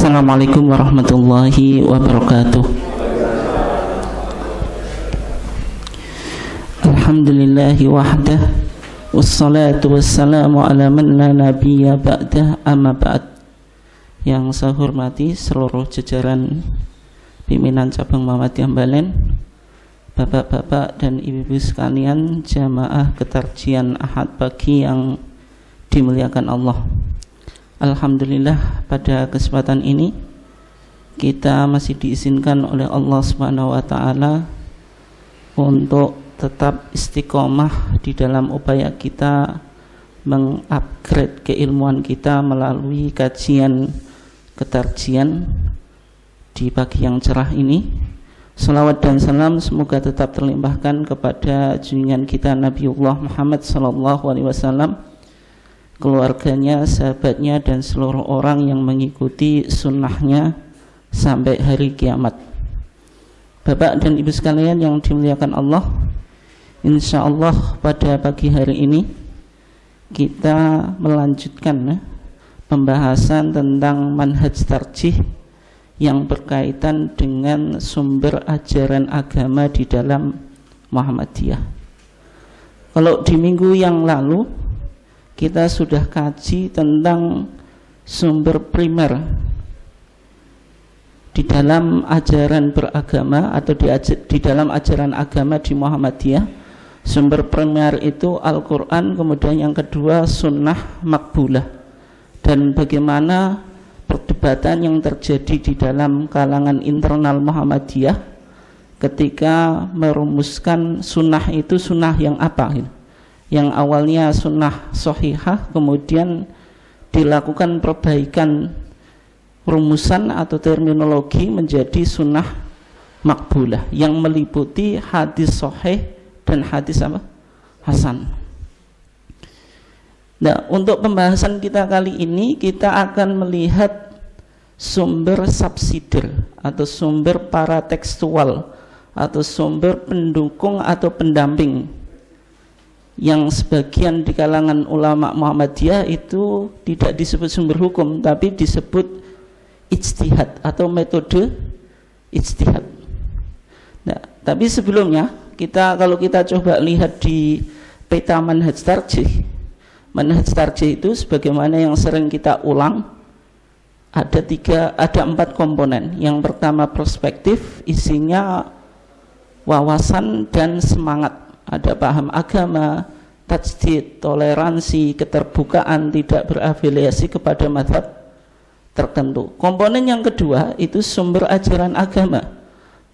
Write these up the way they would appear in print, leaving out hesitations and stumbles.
Assalamualaikum warahmatullahi wabarakatuh. Alhamdulillahi wahdah, wassalatu wassalamu ala man la nabiyya ba'dah, amma ba'd. Yang saya hormati seluruh jajaran pimpinan cabang Muhammadiyah Balen, bapak-bapak dan ibu-ibu sekalian, jamaah ketarjian Ahad pagi yang dimuliakan Allah. Alhamdulillah, pada kesempatan ini kita masih diizinkan oleh Allah Subhanahu wa taala untuk tetap istiqomah di dalam upaya kita mengupgrade keilmuan kita melalui kajian ketarjian di pagi yang cerah ini. Salawat dan salam semoga tetap terlimpahkan kepada junjungan kita Nabiullah Muhammad sallallahu alaihi wasallam, keluarganya, sahabatnya, dan seluruh orang yang mengikuti sunnahnya sampai hari kiamat. Bapak dan ibu sekalian yang dimuliakan Allah, insya Allah pada pagi hari ini kita melanjutkan pembahasan tentang manhaj tarjih yang berkaitan dengan sumber ajaran agama di dalam Muhammadiyah. Kalau di minggu yang lalu kita sudah kaji tentang sumber primer di dalam ajaran beragama atau di dalam ajaran agama di Muhammadiyah. Sumber primer itu Al-Quran, kemudian yang kedua sunnah makbulah, dan bagaimana perdebatan yang terjadi di dalam kalangan internal Muhammadiyah ketika merumuskan sunnah itu sunnah yang apa, yang awalnya sunnah sahihah kemudian dilakukan perbaikan rumusan atau terminologi menjadi sunnah makbulah yang meliputi hadis sahih dan hadis apa? Hasan. Nah, untuk pembahasan kita kali ini kita akan melihat sumber subsidiar atau sumber paratekstual atau sumber pendukung atau pendamping yang sebagian di kalangan ulama Muhammadiyah itu tidak disebut sumber hukum tapi disebut ijtihad atau metode ijtihad. Nah, tapi sebelumnya kalau kita coba lihat di peta manhaj tarjih, manhaj tarjih itu sebagaimana yang sering kita ulang ada 4 komponen. Yang pertama perspektif, isinya wawasan dan semangat. Ada paham agama, tajdid, toleransi, keterbukaan, tidak berafiliasi kepada mazhab tertentu. Komponen yang kedua itu sumber ajaran agama,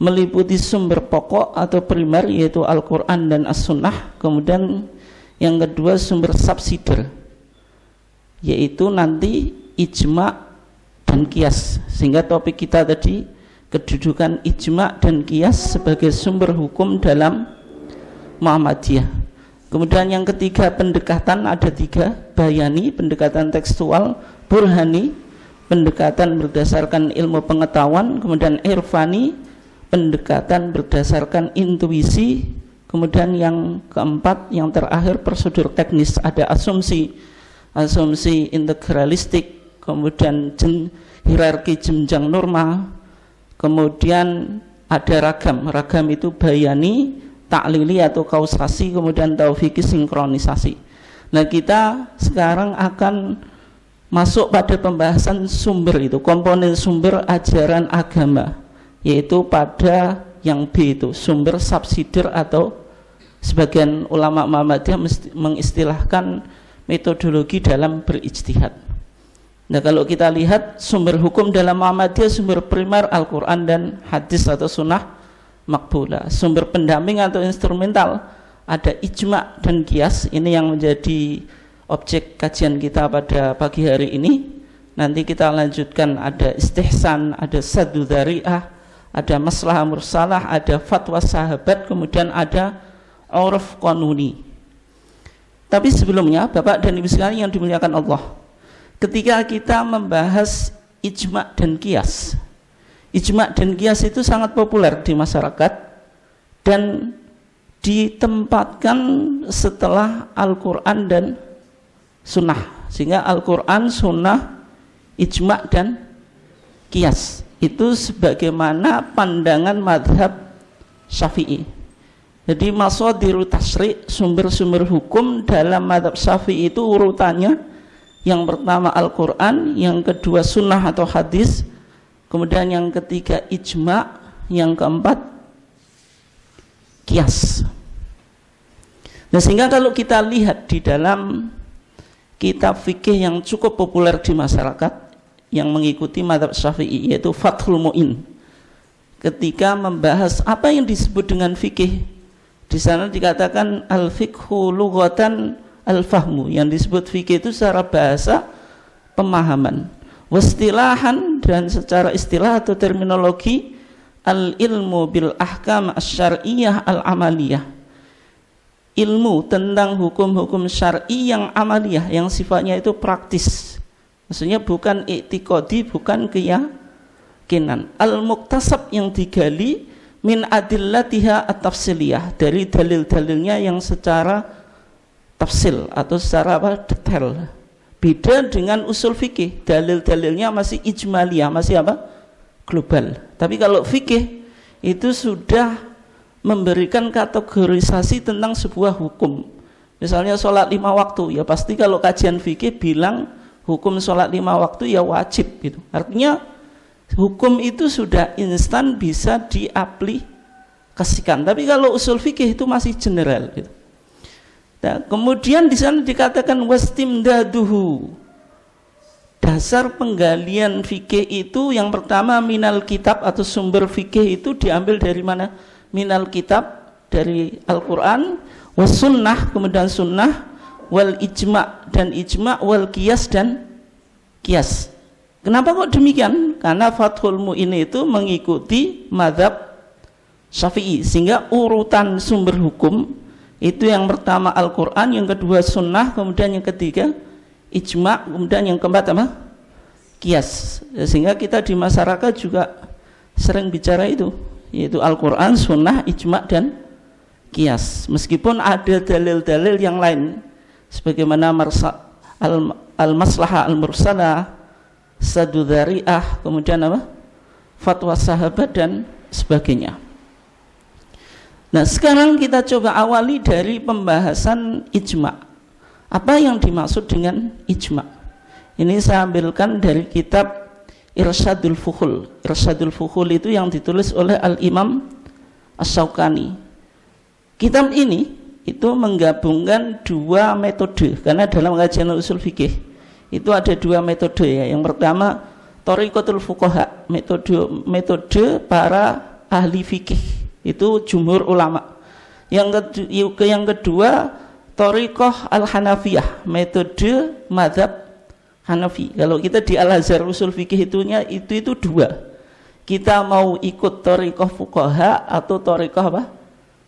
meliputi sumber pokok atau primer yaitu Al-Quran dan As-Sunnah. Kemudian yang kedua sumber subsidiar, yaitu nanti ijma' dan qiyas. Sehingga topik kita tadi kedudukan ijma' dan qiyas sebagai sumber hukum dalam Muhammadiyah. Kemudian yang ketiga pendekatan, ada 3, bayani, pendekatan tekstual, burhani, pendekatan berdasarkan ilmu pengetahuan, kemudian irfani, pendekatan berdasarkan intuisi, kemudian yang keempat, yang terakhir prosedur teknis, ada asumsi integralistik, kemudian hierarki jenjang norma, kemudian ada ragam itu bayani, taklili atau kausasi, kemudian taufiki, sinkronisasi. Nah, kita sekarang akan masuk pada pembahasan sumber itu, komponen sumber ajaran agama, yaitu pada yang B itu sumber subsidiar atau sebagian ulama Muhammadiyah mengistilahkan metodologi dalam berijtihad. Nah, kalau kita lihat sumber hukum dalam Muhammadiyah, sumber primer Al-Quran dan hadis atau sunnah makbulah. Sumber pendamping atau instrumental ada ijma' dan qiyas. Ini yang menjadi objek kajian kita pada pagi hari ini. Nanti kita lanjutkan ada istihsan, ada saddu dzari'ah, ada maslahah mursalah, ada fatwa sahabat, kemudian ada uruf qanuni. Tapi sebelumnya Bapak dan Ibu sekalian yang dimuliakan Allah, ketika kita membahas ijma' dan qiyas, ijma' dan qiyas itu sangat populer di masyarakat dan ditempatkan setelah Al-Quran dan Sunnah, sehingga Al-Quran, Sunnah, ijma' dan qiyas. Itu sebagaimana pandangan madhab Syafi'i. Jadi masadiru tasyri', sumber-sumber hukum dalam madhab Syafi'i itu urutannya, yang pertama Al-Quran, yang kedua sunnah atau hadis, kemudian yang ketiga ijma', yang keempat qiyas. Nah, sehingga kalau kita lihat di dalam kitab fikih yang cukup populer di masyarakat yang mengikuti madhab Syafi'i, yaitu Fathul Mu'in, ketika membahas apa yang disebut dengan fikih, di sana dikatakan al-fiqhu lughatan al-fahmu, yang disebut fikih itu secara bahasa pemahaman, wastilahan, dan secara istilah atau terminologi al-ilmu bil ahkam asy-syar'iyyah al-amaliyah, ilmu tentang hukum-hukum syar'i yang amaliyah, yang sifatnya itu praktis, maksudnya bukan i'tiqadi, bukan keyakinan. Al-muktasab, yang digali min adillatiha at-tafsiliyah, dari dalil-dalilnya yang secara tafsil atau secara detail. Beda dengan usul fikih, dalil-dalilnya masih ijmaliyah, masih global. Tapi kalau fikih itu sudah memberikan kategorisasi tentang sebuah hukum. Misalnya sholat 5 waktu, ya pasti kalau kajian fikih bilang hukum sholat 5 waktu ya wajib gitu. Artinya hukum itu sudah instan bisa diaplikasikan. Tapi kalau usul fikih itu masih general gitu. Nah, kemudian di sana dikatakan wastimdaduhu, dasar penggalian fikih itu yang pertama minal kitab, atau sumber fikih itu diambil dari mana? Minal kitab, dari Al-Quran, was sunnah, kemudian sunnah, wal ijma', dan ijma', wal qiyas, dan qiyas. Kenapa kok demikian? Karena Fathul Mu'in itu mengikuti madhab Syafi'i, sehingga urutan sumber hukum itu yang pertama Al-Quran, yang kedua sunnah, kemudian yang ketiga ijma', kemudian yang keempat qiyas. Sehingga kita di masyarakat juga sering bicara itu, yaitu Al-Quran, sunnah, ijma', dan qiyas. Meskipun ada dalil-dalil yang lain sebagaimana al-maslahah al-mursalah, sadu dzari'ah, kemudian fatwa sahabat, dan sebagainya. Nah, sekarang kita coba awali dari pembahasan ijma'. Apa yang dimaksud dengan ijma'? Ini saya ambilkan dari kitab Irsyadul Fuhul. Irsyadul Fuhul itu yang ditulis oleh Al-Imam Asy-Syaukani. Kitab ini itu menggabungkan dua metode, karena dalam kajian usul fikih itu ada dua metode ya. Yang pertama thariqatul fuqaha, metode para ahli fikih, itu jumhur ulama. Yang kedua thariqah al-Hanafiyah, metode mazhab Hanafi. Kalau kita di Al-Azhar usul fikih itu dua. Kita mau ikut thariqah fuqaha atau thariqah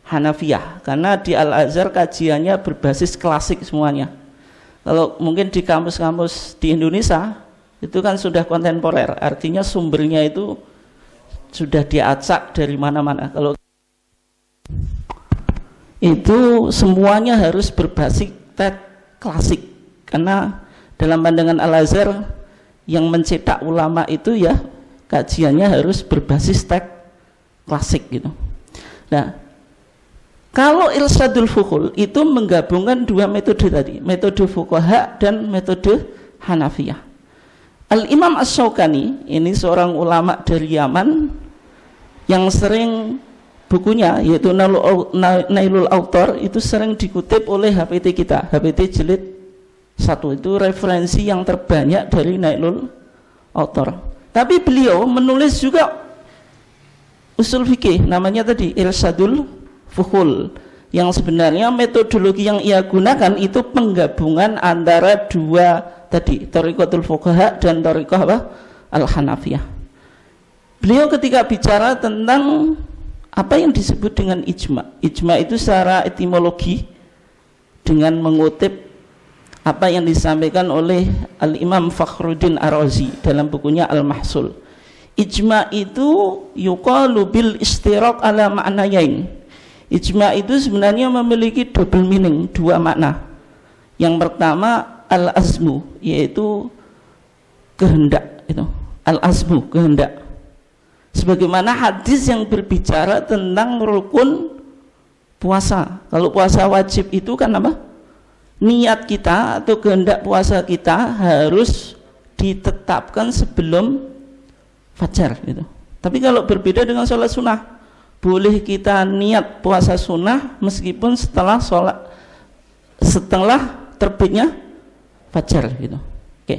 Hanafiyah, karena di Al-Azhar kajiannya berbasis klasik semuanya. Kalau mungkin di kampus-kampus di Indonesia itu kan sudah kontemporer, artinya sumbernya itu sudah diacak dari mana-mana. Kalau itu semuanya harus berbasis teks klasik, karena dalam pandangan Al-Azhar yang mencetak ulama itu ya kajiannya harus berbasis teks klasik gitu. Nah, kalau Irsyadul Fuhul itu menggabungkan dua metode tadi, metode fuqaha dan metode Hanafiyah. Al-Imam Asy-Syaukani ini seorang ulama dari Yaman yang sering bukunya yaitu Nailul Autor itu sering dikutip oleh HPT kita, HPT jilid 1, itu referensi yang terbanyak dari Nailul Autor. Tapi beliau menulis juga usul fikih, namanya tadi Irsyadul Fuhul, yang sebenarnya metodologi yang ia gunakan itu penggabungan antara dua tadi, thariqatul fuqaha dan thariqah al-Hanafiyah. Beliau ketika bicara tentang apa yang disebut dengan ijma'. Ijma' itu secara etimologi dengan mengutip apa yang disampaikan oleh Al-Imam Fakhruddin Ar-Razi dalam bukunya Al-Mahsul. Ijma' itu yuqalu bil istiraq ala ma'nayain. Ijma' itu sebenarnya memiliki double meaning, dua makna. Yang pertama al-azmu, yaitu kehendak itu. al-azmu, kehendak. Sebagaimana hadis yang berbicara tentang rukun puasa. Kalau puasa wajib itu kan apa? Niat kita atau kehendak puasa kita harus ditetapkan sebelum fajar gitu. Tapi kalau berbeda dengan sholat sunnah, boleh kita niat puasa sunnah meskipun setelah terbitnya fajar gitu. Oke.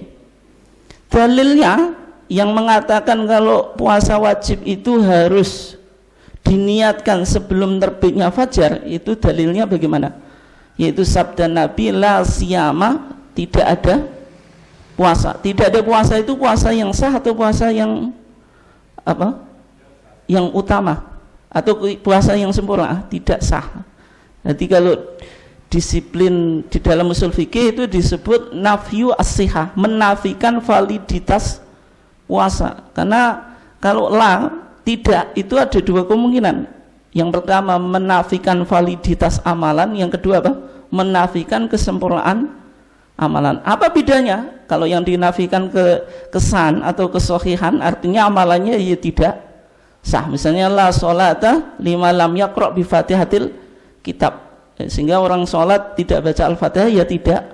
Dalilnya yang mengatakan kalau puasa wajib itu harus diniatkan sebelum terbitnya fajar, itu dalilnya bagaimana? Yaitu sabda Nabi, la siyama, tidak ada puasa. Tidak ada puasa itu puasa yang sah atau puasa yang apa? Yang utama atau puasa yang sempurna? Tidak sah. Jadi kalau disiplin di dalam usul fikih itu disebut nafyu as-sihah, menafikan validitas puasa. Karena kalau tidak, itu ada dua kemungkinan. Yang pertama menafikan validitas amalan, yang kedua apa? Menafikan kesempurnaan amalan. Apa bedanya? Kalau yang dinafikan kesan atau kesohihan, artinya amalannya ya tidak sah. Misalnya la sholata lima lam yaqra bi fatihatil kitab, sehingga orang sholat tidak baca al-fatihah ya tidak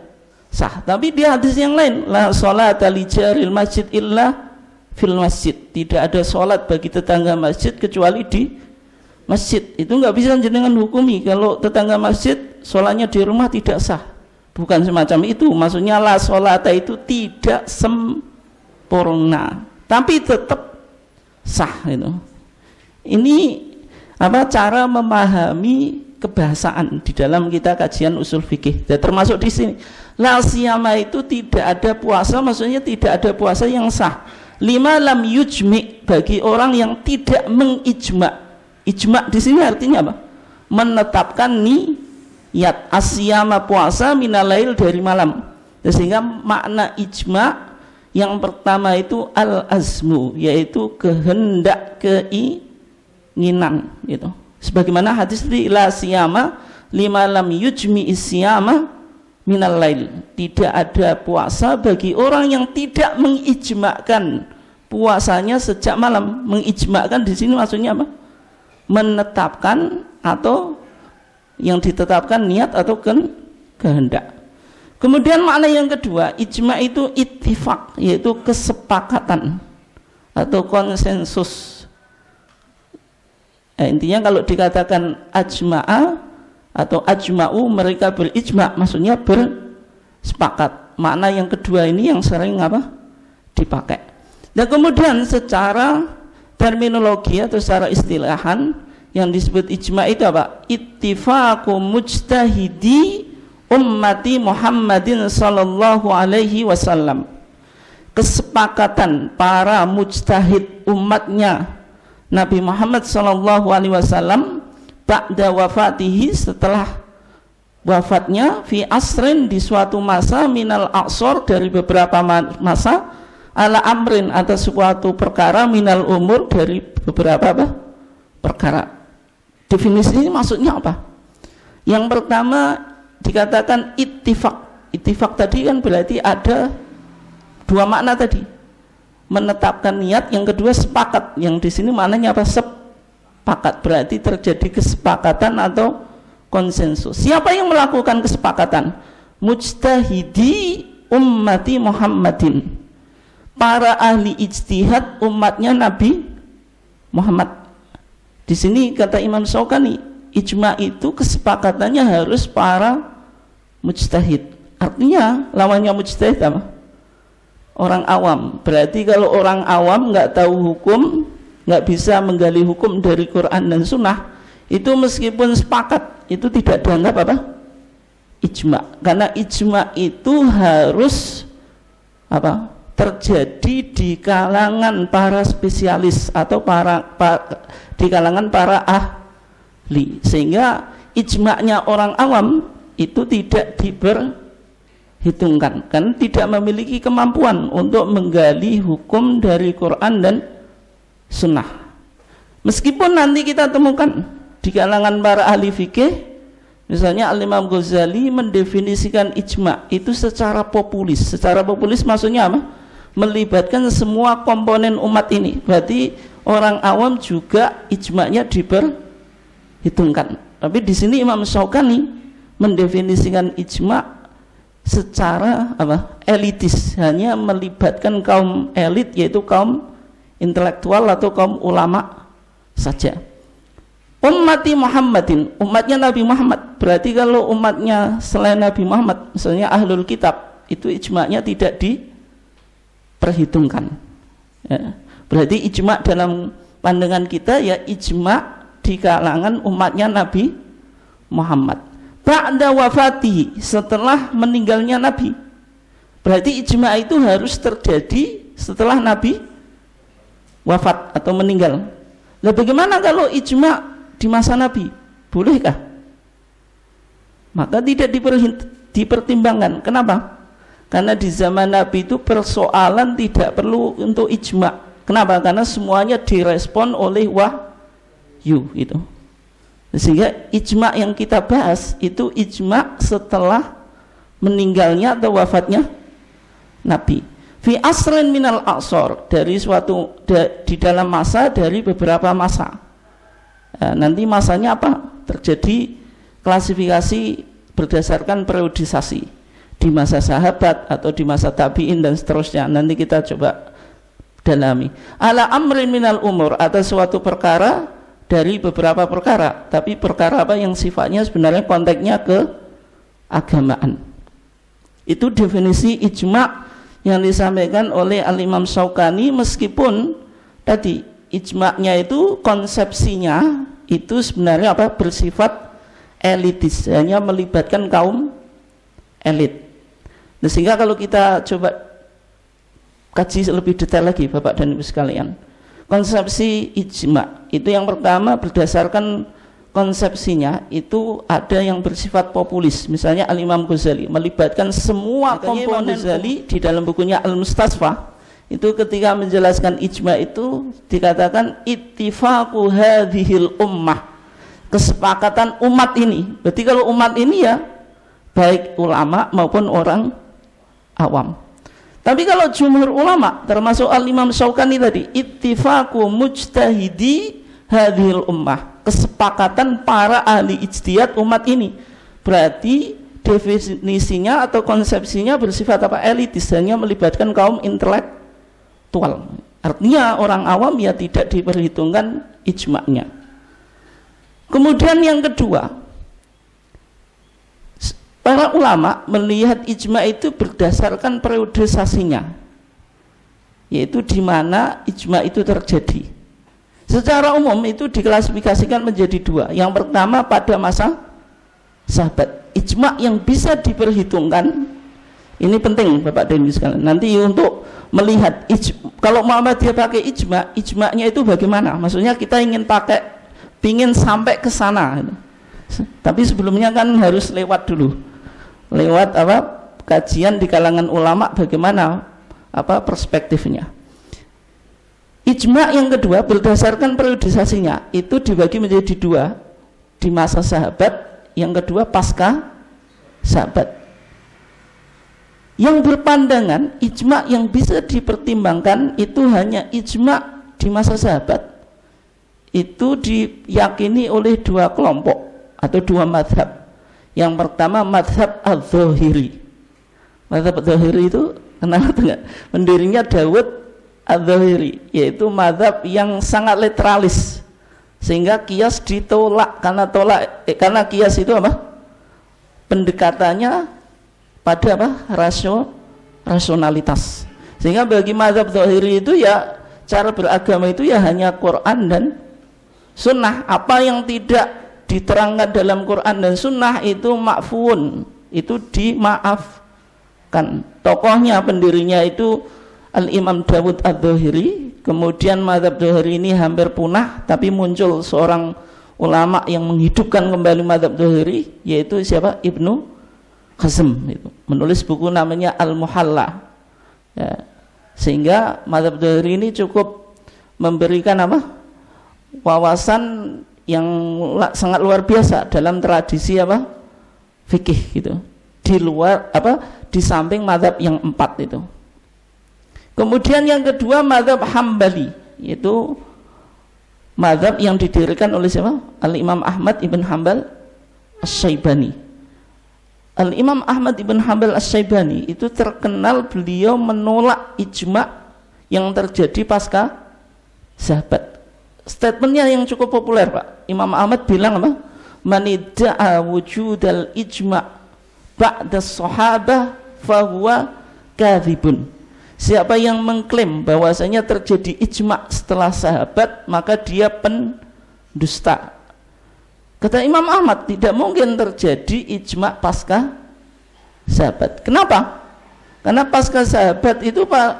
sah. Tapi di hadis yang lain, la sholata li jaril masjid illa fil masjid, tidak ada sholat bagi tetangga masjid kecuali di masjid. Itu nggak bisa jenengan hukumi kalau tetangga masjid sholatnya di rumah tidak sah. Bukan semacam itu, maksudnya la sholata itu tidak sempurna tapi tetap sah itu. Ini apa cara memahami kebahasaan di dalam kita kajian usul fikih. Dan termasuk di sini la siyama itu tidak ada puasa, maksudnya tidak ada puasa yang sah. Lima lam yujmi, bagi orang yang tidak mengijma. Ijma di sini artinya apa? Menetapkan niat asyama, puasa minalail, dari malam. Sehingga makna ijma yang pertama itu al-azmu, yaitu kehendak, keinginan gitu. Sebagaimana hadis di la siyama lima lam yujmi isyama minalail, tidak ada puasa bagi orang yang tidak mengijmakkan puasanya sejak malam. Mengijmakkan di sini maksudnya apa? Menetapkan, atau yang ditetapkan niat atau kehendak. Kemudian makna yang kedua, ijma itu ittifaq, yaitu kesepakatan atau konsensus. Intinya kalau dikatakan ajma'a atau ajma'u, mereka berijma, maksudnya bersepakat. Makna yang kedua ini yang sering apa? Dipakai. Dan kemudian secara terminologi atau secara istilahan yang disebut ijma itu apa? Ittifaqu mujtahidi ummati Muhammadin sallallahu alaihi wasallam. Kesepakatan para mujtahid umatnya Nabi Muhammad sallallahu alaihi wasallam ba'da wafatihi, setelah wafatnya, fi asrin, di suatu masa, minal aqsor, dari beberapa masa, ala amrin, atas suatu perkara, minal umur, dari beberapa apa? Perkara. Definisi ini maksudnya apa? Yang pertama dikatakan ittifaq. Ittifaq tadi kan berarti ada dua makna tadi, menetapkan niat, yang kedua sepakat. Yang di sini maknanya apa? Sepakat, berarti terjadi kesepakatan atau konsensus. Siapa yang melakukan kesepakatan? Mujtahidi ummati Muhammadin, para ahli ijtihad umatnya Nabi Muhammad. Di sini kata Imam Syaukani, ijma itu kesepakatannya harus para mujtahid. Artinya lawannya mujtahid apa? Orang awam. Berarti kalau orang awam nggak tahu hukum, nggak bisa menggali hukum dari Quran dan Sunnah, itu meskipun sepakat itu tidak dianggap apa? Ijma. Karena ijma itu harus apa? Terjadi di kalangan para spesialis atau di kalangan para ahli, sehingga ijma'nya orang awam itu tidak diperhitungkan, kan tidak memiliki kemampuan untuk menggali hukum dari Quran dan Sunnah. Meskipun nanti kita temukan di kalangan para ahli fikih, misalnya Al-Imam Ghazali mendefinisikan ijma' itu secara populis. Secara populis maksudnya apa? melibatkan semua komponen umat ini. Berarti orang awam juga ijma'nya diperhitungkan. Tapi di sini Imam Syaukani mendefinisikan ijma' secara elitis, hanya melibatkan kaum elit, yaitu kaum intelektual atau kaum ulama saja. Ummati Muhammadin, umatnya Nabi Muhammad. Berarti kalau umatnya selain Nabi Muhammad, misalnya ahlul kitab, itu ijma'nya tidak diperhitungkan ya. Berarti ijma' dalam pandangan kita ya ijma' di kalangan umatnya Nabi Muhammad ba'da wafatihi, setelah meninggalnya Nabi. Berarti ijma' itu harus terjadi setelah Nabi wafat atau meninggal. Nah, bagaimana kalau ijma' di masa Nabi? Bolehkah? Maka tidak dipertimbangkan. Kenapa? Karena di zaman Nabi itu persoalan tidak perlu untuk ijma'. Kenapa? Karena semuanya direspon oleh wahyu itu. Sehingga ijma' yang kita bahas itu ijma' setelah meninggalnya atau wafatnya Nabi. Fi asrin minal a'sor, dari suatu di dalam masa dari beberapa masa. Nah, nanti masanya apa? Terjadi klasifikasi berdasarkan periodisasi di masa sahabat atau di masa tabi'in dan seterusnya. Nanti kita coba dalami. Ala amrin minal umur, atas suatu perkara dari beberapa perkara, tapi perkara apa yang sifatnya sebenarnya konteksnya ke agamaan. Itu definisi ijma' yang disampaikan oleh Al-Imam Syaukani, meskipun tadi ijma'nya itu konsepsinya itu sebenarnya apa? Bersifat elitis, hanya melibatkan kaum elit. Nah, sehingga kalau kita coba kaji lebih detail lagi Bapak dan Ibu sekalian, konsepsi ijma' itu yang pertama berdasarkan konsepsinya itu ada yang bersifat populis. Misalnya Al-Imam Ghazali melibatkan semua komponen. Ghazali di dalam bukunya Al-Mustasfa itu ketika menjelaskan ijma' itu dikatakan ittifaqu hadhil ummah, kesepakatan umat ini. Berarti kalau umat ini ya baik ulama maupun orang awam. Tapi kalau jumhur ulama termasuk Al-Imam Syaukani tadi, ittifaqu mujtahidi hadhil ummah, kesepakatan para ahli ijtihad umat ini. Berarti definisinya atau konsepsinya bersifat apa? Elitis, hanya melibatkan kaum intelektual. Artinya orang awam ya tidak diperhitungkan ijma'nya. Kemudian yang kedua, para ulama melihat ijma' itu berdasarkan periodisasinya, yaitu di mana ijma' itu terjadi. Secara umum itu diklasifikasikan menjadi dua. Yang pertama pada masa sahabat, ijma' yang bisa diperhitungkan. Ini penting Bapak dan Ibu sekalian. Nanti untuk melihat kalau Muhammadiyah pakai ijma', ijma'nya itu bagaimana? Maksudnya kita ingin sampai ke sana. Tapi sebelumnya kan harus lewat dulu. Lewat apa? Kajian di kalangan ulama bagaimana apa perspektifnya. Ijma' yang kedua berdasarkan periodisasinya itu dibagi menjadi dua, di masa sahabat, yang kedua pasca sahabat. Yang berpandangan ijma' yang bisa dipertimbangkan itu hanya ijma' di masa sahabat, itu diyakini oleh dua kelompok atau dua madhab. Yang pertama madhab al-Zahiri. Madhab al-Zahiri itu kenal enggak? Pendirinya Dawud al-Zahiri, yaitu madhab yang sangat literalis, sehingga kias ditolak karena kias itu apa? Pendekatannya pada apa? Rasionalitas. Sehingga bagi mazhab Zahiri itu ya cara beragama itu ya hanya Quran dan Sunnah. Apa yang tidak diterangkan dalam Quran dan Sunnah itu ma'fuun, itu dimaafkan. Tokohnya pendirinya itu Al-Imam Dawud al-Zahiri. Kemudian mazhab Zahiri ini hampir punah, tapi muncul seorang ulama yang menghidupkan kembali mazhab Zahiri, yaitu siapa? Ibnu Hazm, itu menulis buku namanya Al-Muhalla ya. Sehingga mazhab Zahiri ini cukup memberikan apa? Wawasan yang sangat luar biasa dalam tradisi apa? Fikih gitu. Di luar apa? Di samping mazhab yang empat itu. Kemudian yang kedua mazhab Hambali, yaitu mazhab yang didirikan oleh siapa? Al-Imam Ahmad ibn Hanbal Asy-Syaibani. Al-Imam Ahmad ibn Hanbal Asy-Syaibani itu terkenal beliau menolak ijma yang terjadi pasca sahabat. Statementnya yang cukup populer, Pak. Imam Ahmad bilang apa? Man idda'a wujudal ijma' ba'da sahabah fahuwa kadzibun. Siapa yang mengklaim bahwasanya terjadi ijma' setelah sahabat, maka dia pendusta. Kata Imam Ahmad, tidak mungkin terjadi ijma' pasca sahabat. Kenapa? Karena pasca sahabat itu, Pak,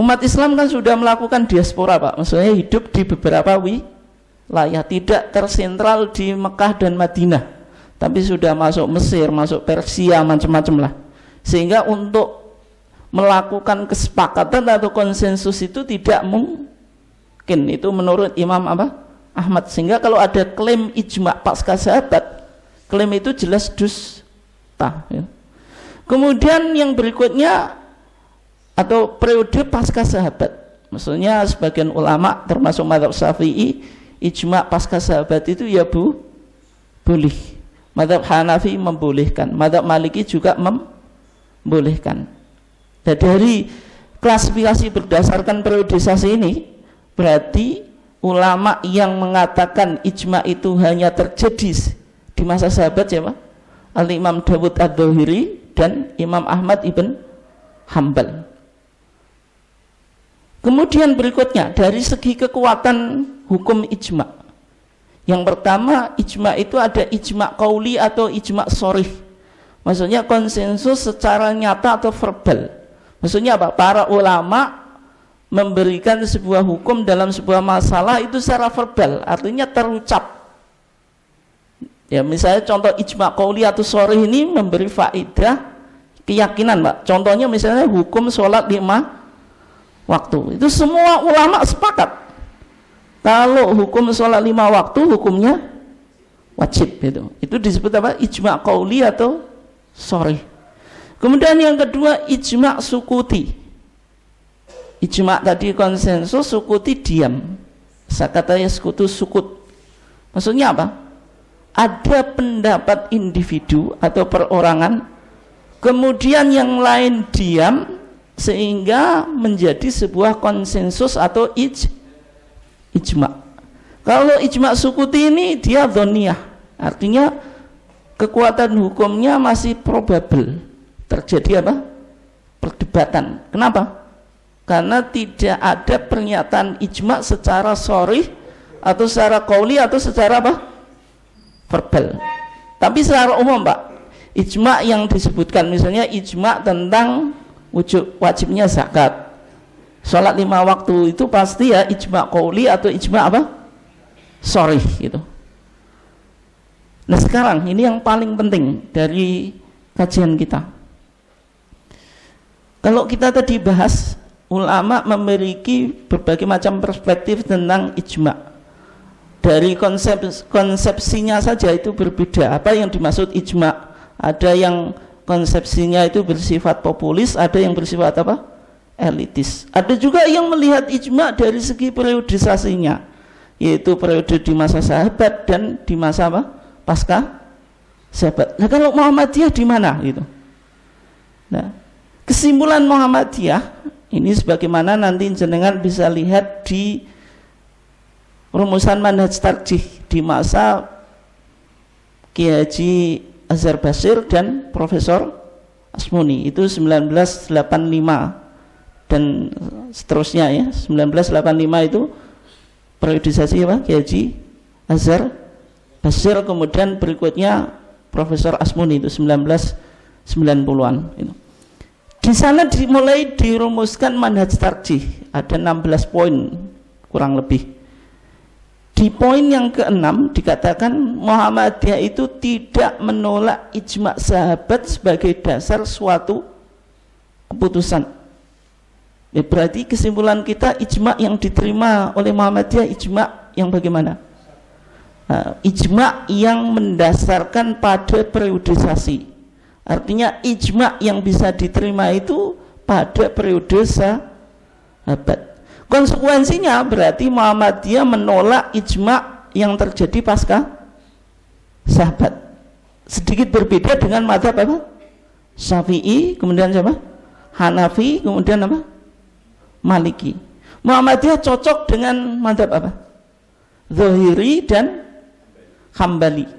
umat Islam kan sudah melakukan diaspora, Pak. Maksudnya hidup di beberapa wilayah, tidak tersentral di Mekah dan Madinah, tapi sudah masuk Mesir, masuk Persia, macam-macam lah. Sehingga untuk melakukan kesepakatan atau konsensus itu tidak mungkin. Itu menurut Imam Ahmad. Sehingga kalau ada klaim ijma' pasca sahabat, klaim itu jelas dusta, ya. Kemudian yang berikutnya atau periode pasca sahabat, maksudnya sebagian ulama termasuk mazhab Syafi'i, ijma' pasca sahabat itu ya boleh. Mazhab Hanafi membolehkan, mazhab Maliki juga membolehkan. Dan dari klasifikasi berdasarkan periodisasi ini, berarti ulama yang mengatakan ijma' itu hanya terjadi di masa sahabat siapa? Al-Imam Dawud Ad-Dhahiri dan Imam Ahmad ibn Hanbal. Kemudian berikutnya dari segi kekuatan hukum ijma'. Yang pertama, ijma' itu ada ijma' qauli atau ijma' sharih. Maksudnya konsensus secara nyata atau verbal. Maksudnya apa? Para ulama memberikan sebuah hukum dalam sebuah masalah itu secara verbal, artinya terucap. Ya, misalnya contoh ijma' qauli atau sharih ini memberi faedah keyakinan, Pak. Contohnya misalnya hukum sholat 5 waktu, itu semua ulama sepakat kalau hukum sholat 5 waktu hukumnya wajib. Itu disebut apa? Ijma' qauli atau sharih. Kemudian yang kedua ijma' sukuti. Ijma' tadi konsensus, sukuti diam. Sakataya sekutu sukut. Maksudnya apa? Ada pendapat individu atau perorangan, kemudian yang lain diam, sehingga menjadi sebuah konsensus atau ijma'. Kalau ijma' sukuti ini dia dhoniyah, artinya kekuatan hukumnya masih probable. Terjadi apa? Perdebatan. Kenapa? Karena tidak ada pernyataan ijma' secara sharih atau secara qauli atau secara apa? Verbal. Tapi secara umum, Pak, ijma' yang disebutkan misalnya ijma' tentang wajibnya zakat, sholat 5 waktu, itu pasti ya ijma' qauli atau ijma' apa? Sharih gitu. Nah sekarang ini yang paling penting dari kajian kita. Kalau kita tadi bahas ulama memiliki berbagai macam perspektif tentang ijma'. Dari konsepsinya saja itu berbeda. Apa yang dimaksud ijma'? Ada yang konsepsinya itu bersifat populis, ada yang bersifat apa? Elitis. Ada juga yang melihat ijma' dari segi periodisasinya, yaitu periode di masa sahabat dan di masa apa? Pasca sahabat. Nah kalau Muhammadiyah di mana gitu? Nah, kesimpulan Muhammadiyah ini sebagaimana nanti jenengan bisa lihat di rumusan manhaj tarjih di masa Kiai Haji Azhar Basir dan Profesor Asmuni, itu 1985 dan seterusnya ya. 1985 itu periodisasi apa? Kiai Haji Azhar Basir, kemudian berikutnya Profesor Asmuni itu 1990-an itu. Di sana dimulai dirumuskan manhaj tarjih, ada 16 poin kurang lebih. Di poin yang ke-6 dikatakan Muhammadiyah itu tidak menolak ijma' sahabat sebagai dasar suatu keputusan. Ya, berarti kesimpulan kita ijma' yang diterima oleh Muhammadiyah ijma' yang bagaimana? Ijma' yang mendasarkan pada periodisasi. Artinya ijma' yang bisa diterima itu pada periode sahabat. Konsekuensinya berarti Muhammadiyah menolak ijma yang terjadi pasca sahabat. Sedikit berbeda dengan mazhab apa? Syafi'i, kemudian siapa? Hanafi, kemudian apa? Maliki. Muhammadiyah cocok dengan mazhab apa? Zahiri dan Hambali.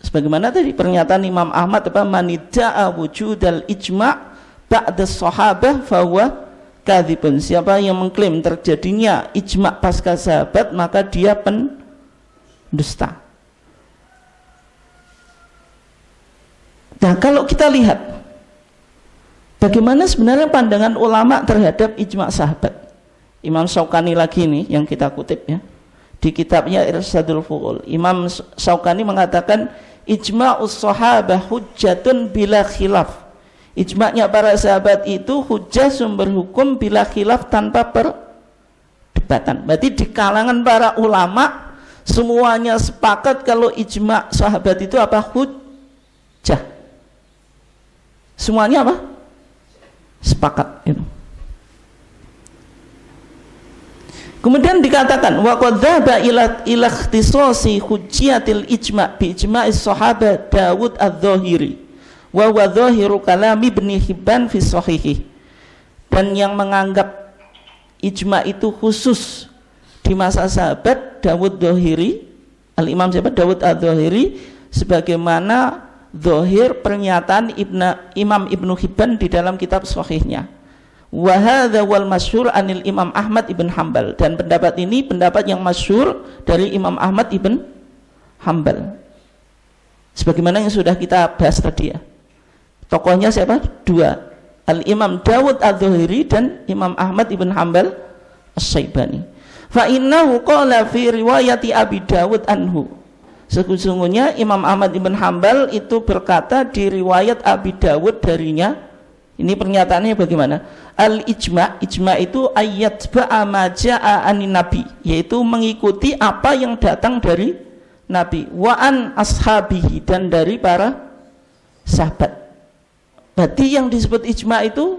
Sebagaimana tadi pernyataan Imam Ahmad apa? Manidda'a wujudal ijma' ba'da sahabah fahuwa kadzibun. Siapa yang mengklaim terjadinya ijma' pasca sahabat, maka dia pendusta. Nah, kalau kita lihat bagaimana sebenarnya pandangan ulama terhadap ijma' sahabat, Imam Syaukani lagi nih yang kita kutip ya, di kitabnya Irsyadul Fuhul, Imam Syaukani mengatakan ijma'us sahabah hujjatun bila khilaf. Ijma'nya para sahabat itu hujjah, sumber hukum, bila khilaf, tanpa perdebatan. Berarti di kalangan para ulama semuanya sepakat kalau ijma' sahabat itu apa? Hujjah. Semuanya apa? Sepakat itu. Kemudian dikatakan wa qad dhaba ila ikhtisasi hujjatil ijma' bi ijma'is sahabat Dawud adz-Dzahiri wa huwa dhahiru kalam Ibnu Hibban fi sahihi. Dan yang menganggap ijma' itu khusus di masa sahabat Dawud Dzahiri, Al-Imam siapa? Dawud adz-Dzahiri, sebagaimana zahir pernyataan Imam Ibnu Hibban di dalam kitab sahihnya. Wa hadza wal masyhur anil Imam Ahmad ibn Hanbal, dan pendapat ini pendapat yang masyhur dari Imam Ahmad ibn Hanbal. Sebagaimana yang sudah kita bahas tadi ya. Tokohnya siapa? Dua, Al-Imam Dawud adz-Dzahiri dan Imam Ahmad ibn Hanbal Asy-Syaibani. Fa innahu qala fi riwayati Abi Dawud anhu. Sesungguhnya Imam Ahmad ibn Hanbal itu berkata di riwayat Abi Dawud darinya. Ini pernyataannya bagaimana? Al-ijma', ijma' itu ayat ba'ama ja'a anin nabi, yaitu mengikuti apa yang datang dari Nabi, wa an ashabihi, dan dari para sahabat. Berarti yang disebut ijma' itu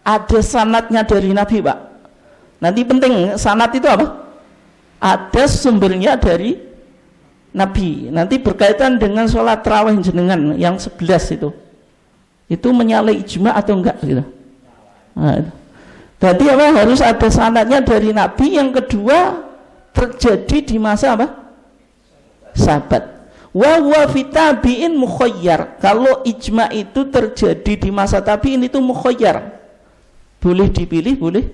ada sanadnya dari Nabi, Pak. Nanti penting, sanad itu apa? Ada sumbernya dari Nabi. Nanti berkaitan dengan sholat tarawih jenengan yang 11 itu menyalahi ijma' atau enggak gitu. Nah, berarti apa? Harus ada sanadnya dari Nabi. Yang kedua, terjadi di masa apa? Sahabat. Wa huwa fi tabi'in mukhayyar. Kalau ijma' itu terjadi di masa tabi'in itu mukhayyar. Boleh dipilih, boleh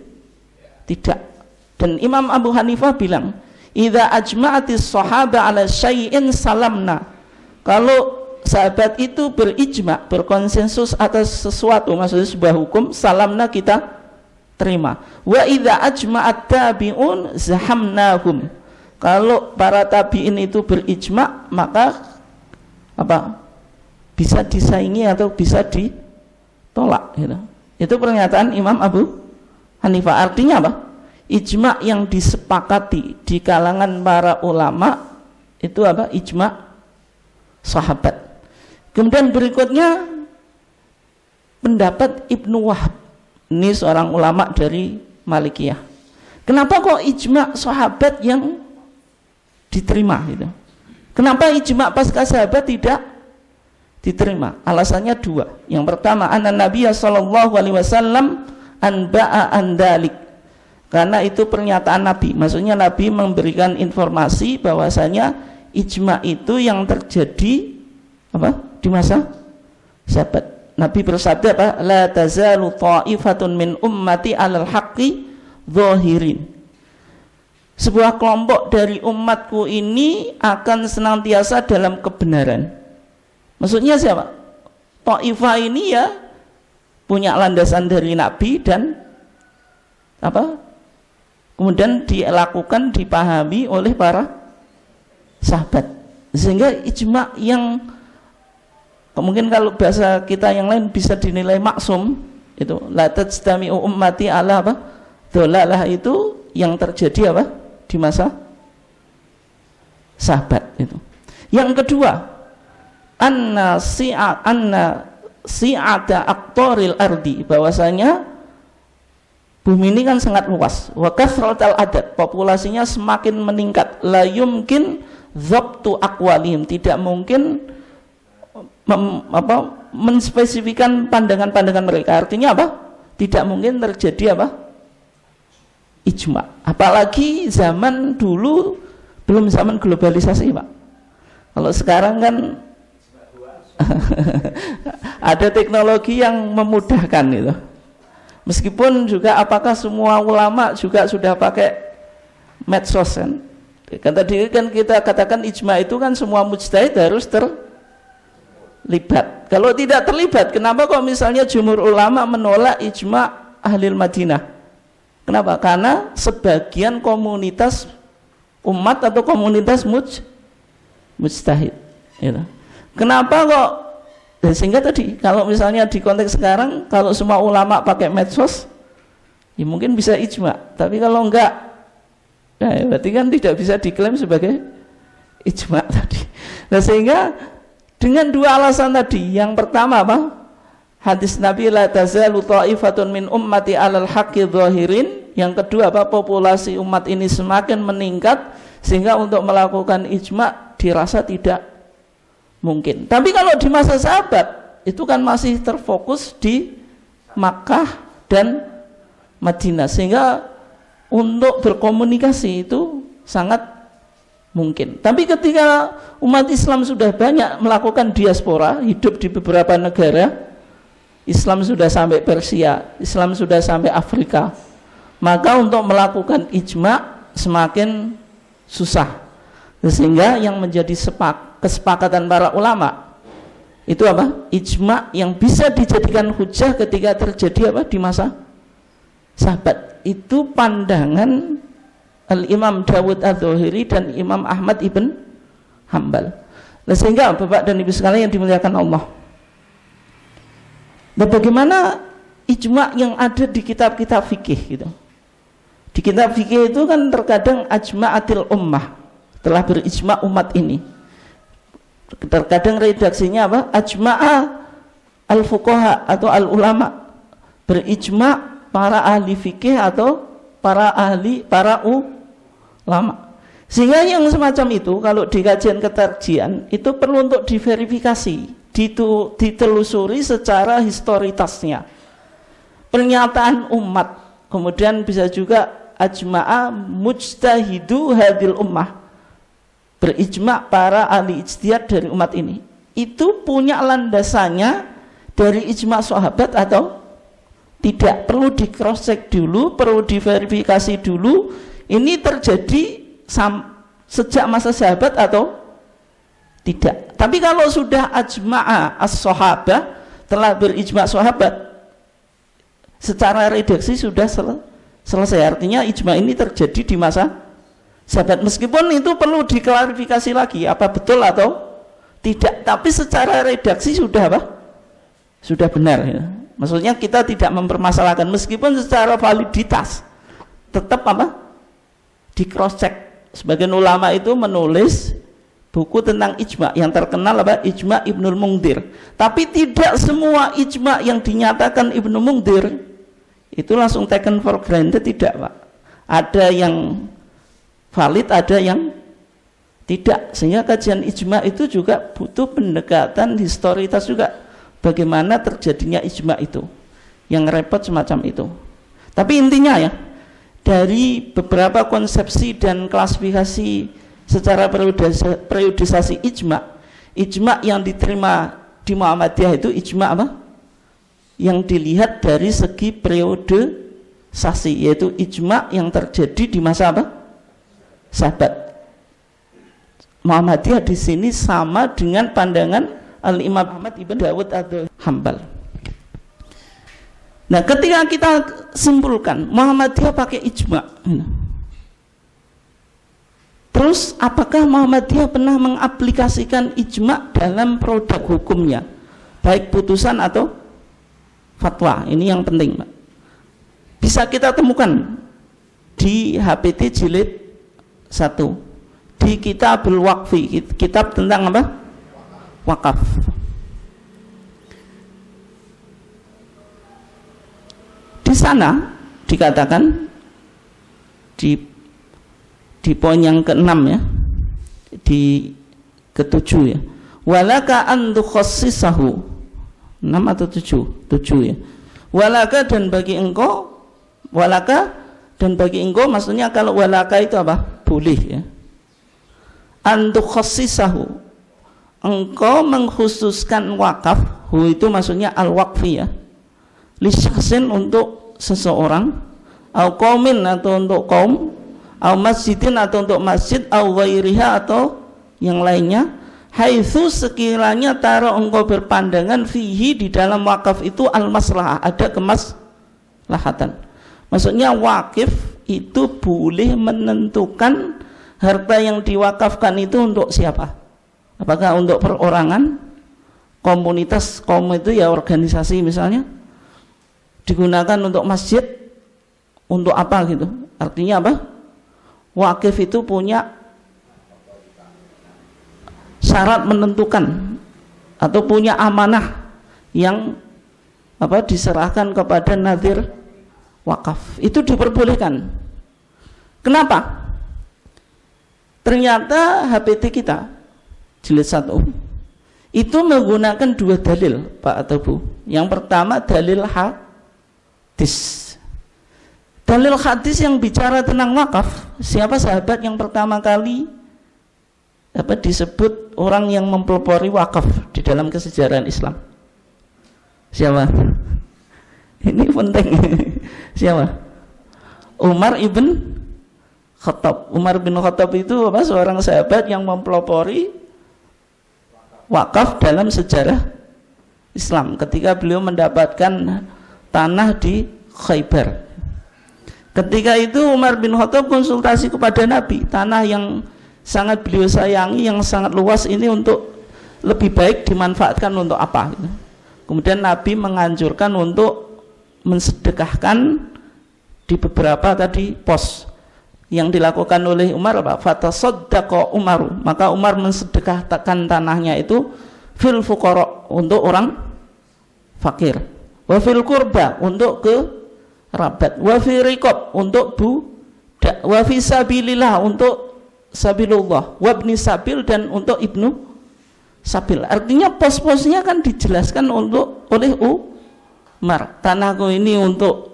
tidak. Dan Imam Abu Hanifah bilang, idza ajma'atis sahaba ala syai'in salamna. Kalau sahabat itu berijma', berkonsensus atas sesuatu, maksudnya sebuah hukum, salamna, kita terima. Wa idza ajma'at tabi'un zahamnahum. Kalau para tabi'in itu berijma', maka apa? Bisa disaingi atau bisa ditolak gitu. Itu pernyataan Imam Abu Hanifah. Artinya apa? Ijma' yang disepakati di kalangan para ulama itu apa? Ijma' sahabat. Kemudian berikutnya pendapat Ibnu Wahab. Ini seorang ulama dari Malikiyah. Kenapa kok ijma' sahabat yang diterima gitu? Kenapa ijma' pasca sahabat tidak diterima? Alasannya dua. Yang pertama, anna Nabiya sallallahu alaihi wasallam anba'a andalik. Karena itu pernyataan Nabi. Maksudnya Nabi memberikan informasi bahwasanya ijma' itu yang terjadi apa? Di masa sahabat. Nabi bersabda apa? La tazalu ta'ifatun min ummati 'alal haqqi zahirin. Sebuah kelompok dari umatku ini akan senantiasa dalam kebenaran. Maksudnya siapa? Ta'ifah ini ya punya landasan dari Nabi dan apa? Kemudian dilakukan, dipahami oleh para sahabat. Sehingga ijma' yang mungkin kalau bahasa kita yang lain bisa dinilai maksum, itu la tajtami'u ummati ala apa? Dhalalah, itu yang terjadi apa? Di masa sahabat itu. Yang kedua, anna si'ata aqtaril ardi, bahwasanya Bumi ini kan sangat luas. Wa kathratal adad, populasinya semakin meningkat. La yumkin dhabtu aqwalihim, tidak mungkin menspesifikan pandangan-pandangan mereka. Artinya apa? Tidak mungkin terjadi apa? Ijma. Apalagi zaman dulu belum zaman globalisasi, Pak. Kalau sekarang kan ada teknologi yang memudahkan itu. Meskipun juga apakah semua ulama juga sudah pakai medsos kan? Kan tadi kan kita katakan ijma itu kan semua mujtahid harus terlibat. Kalau tidak terlibat, kenapa kok misalnya jumhur ulama menolak ijma ahlil Madinah? Kenapa? Karena sebagian komunitas umat atau komunitas mujtahid. Gitu. Kenapa kok? Sehingga tadi kalau misalnya di konteks sekarang kalau semua ulama pakai medsos ya mungkin bisa ijma, tapi kalau enggak ya berarti kan tidak bisa diklaim sebagai ijma tadi. Nah sehingga dengan dua alasan tadi, yang pertama apa? Hadis Nabi la tazalu ta'ifatun min ummati 'alal haqqi zahirin. Yang kedua apa? Populasi umat ini semakin meningkat sehingga untuk melakukan ijma dirasa tidak mungkin. Tapi kalau di masa sahabat itu kan masih terfokus di Makkah dan Madinah, sehingga untuk berkomunikasi itu sangat mungkin. Tapi ketika umat Islam sudah banyak melakukan diaspora, hidup di beberapa negara, Islam sudah sampai Persia, Islam sudah sampai Afrika, maka untuk melakukan ijma semakin susah. Sehingga yang menjadi kesepakatan para ulama itu apa? Ijma yang bisa dijadikan hujah ketika terjadi apa? Di masa sahabat. Itu pandangan Al-Imam Dawud Adz-Dzahiri dan Imam Ahmad ibn Hambal. Sehingga Bapak dan Ibu sekalian yang dimuliakan Allah, nah, bagaimana ijma yang ada di kitab-kitab fikih gitu? Di kitab fikih itu kan terkadang ajma'atil ummah, telah berijma umat ini. Terkadang redaksinya apa? Ajma'a al-fuqaha atau al-ulama, berijma para ahli fikih atau para ulama. Sehingga yang semacam itu kalau di kajian ketarjian itu perlu untuk diverifikasi, ditelusuri secara historitasnya. Pernyataan umat, kemudian bisa juga ajma'a mujtahidu hadil ummah, berijma para ahli ijtihad dari umat ini. Itu punya landasannya dari ijma sahabat atau tidak? Perlu di cross check dulu, perlu diverifikasi dulu. Ini terjadi sejak masa sahabat atau tidak. Tapi kalau sudah ajma'a as-sahabah, telah berijma sahabat, secara redaksi sudah selesai. Artinya ijma ini terjadi di masa sahabat. Meskipun itu perlu diklarifikasi lagi apa betul atau tidak, tapi secara redaksi sudah apa? Sudah benar ya. Maksudnya kita tidak mempermasalahkan, meskipun secara validitas tetap apa? Di cross check. Sebagian ulama itu menulis buku tentang ijma yang terkenal apa? Ijma Ibnul Mungdir. Tapi tidak semua ijma yang dinyatakan Ibnu Mungdir itu langsung taken for granted, tidak, Pak. Ada yang valid, ada yang tidak. Sehingga kajian ijma itu juga butuh pendekatan historitas juga, bagaimana terjadinya ijma itu. Yang repot semacam itu. Tapi intinya ya, dari beberapa konsepsi dan klasifikasi secara periodisasi ijma yang diterima di Muhammadiyah itu ijma apa? Yang dilihat dari segi periodisasi, yaitu ijma yang terjadi di masa apa? Sahabat. Muhammadiyah di sini sama dengan pandangan Al-Imam Ahmad ibn Dawud Adz-Hambal. Nah, ketika kita simpulkan Muhammadiyah pakai ijma, terus apakah Muhammadiyah pernah mengaplikasikan ijma dalam produk hukumnya, baik putusan atau fatwa? Ini yang penting, Pak. Bisa kita temukan di HPT jilid 1, di Kitabul Waqfi, kitab tentang apa? Wakaf. Di sana dikatakan di poin yang ke-6 ya, di ke-7 ya, walaka an tukhassisahu, 6 atau 7 ya, walaka dan bagi engkau, walaka dan bagi engkau, maksudnya kalau walaka itu apa? Boleh ya. An tukhassisahu, engkau mengkhususkan wakaf, itu maksudnya al-waqfi ya, li syakhsin untuk seseorang, au qaumin atau untuk kaum, au masjidin atau untuk masjid, au ghairiha atau yang lainnya, haitsu sekiranya tara engkau berpandangan fihi di dalam wakaf itu al-maslahah, ada kemaslahatan. Maksudnya wakif itu boleh menentukan harta yang diwakafkan itu untuk siapa. Apakah untuk perorangan, komunitas, kaum itu ya, organisasi misalnya, digunakan untuk masjid, untuk apa gitu. Artinya apa? Wakif itu punya syarat menentukan atau punya amanah yang apa, diserahkan kepada nadhir wakaf. Itu diperbolehkan. Kenapa? Ternyata HPT kita jilid 1 itu menggunakan 2 dalil, Pak atau Bu. Yang pertama dalil hadis. Dalil hadis yang bicara tentang wakaf. Siapa sahabat yang pertama kali disebut orang yang mempelopori wakaf di dalam kesejarahan Islam? Siapa? Ini penting. Siapa? Umar ibn Khattab. Umar bin Khattab itu seorang sahabat yang mempelopori wakaf dalam sejarah Islam ketika beliau mendapatkan tanah di Khaybar. Ketika itu Umar bin Khattab konsultasi kepada Nabi, tanah yang sangat beliau sayangi, yang sangat luas ini untuk lebih baik dimanfaatkan untuk apa? Kemudian Nabi menganjurkan untuk mensedekahkan di beberapa tadi pos. Yang dilakukan oleh Umar apa? Fatasaddaqa Umaru, maka Umar mensedekahkan tanahnya itu fil fuqara, untuk orang fakir, wa fil qurba, untuk kerabat, wa fi riqab, untuk budak, wa fi sabilillah, untuk sabilullah, wa ibni sabil, dan untuk ibnu sabil. Artinya pos-posnya kan dijelaskan oleh Umar. Tanahku ini untuk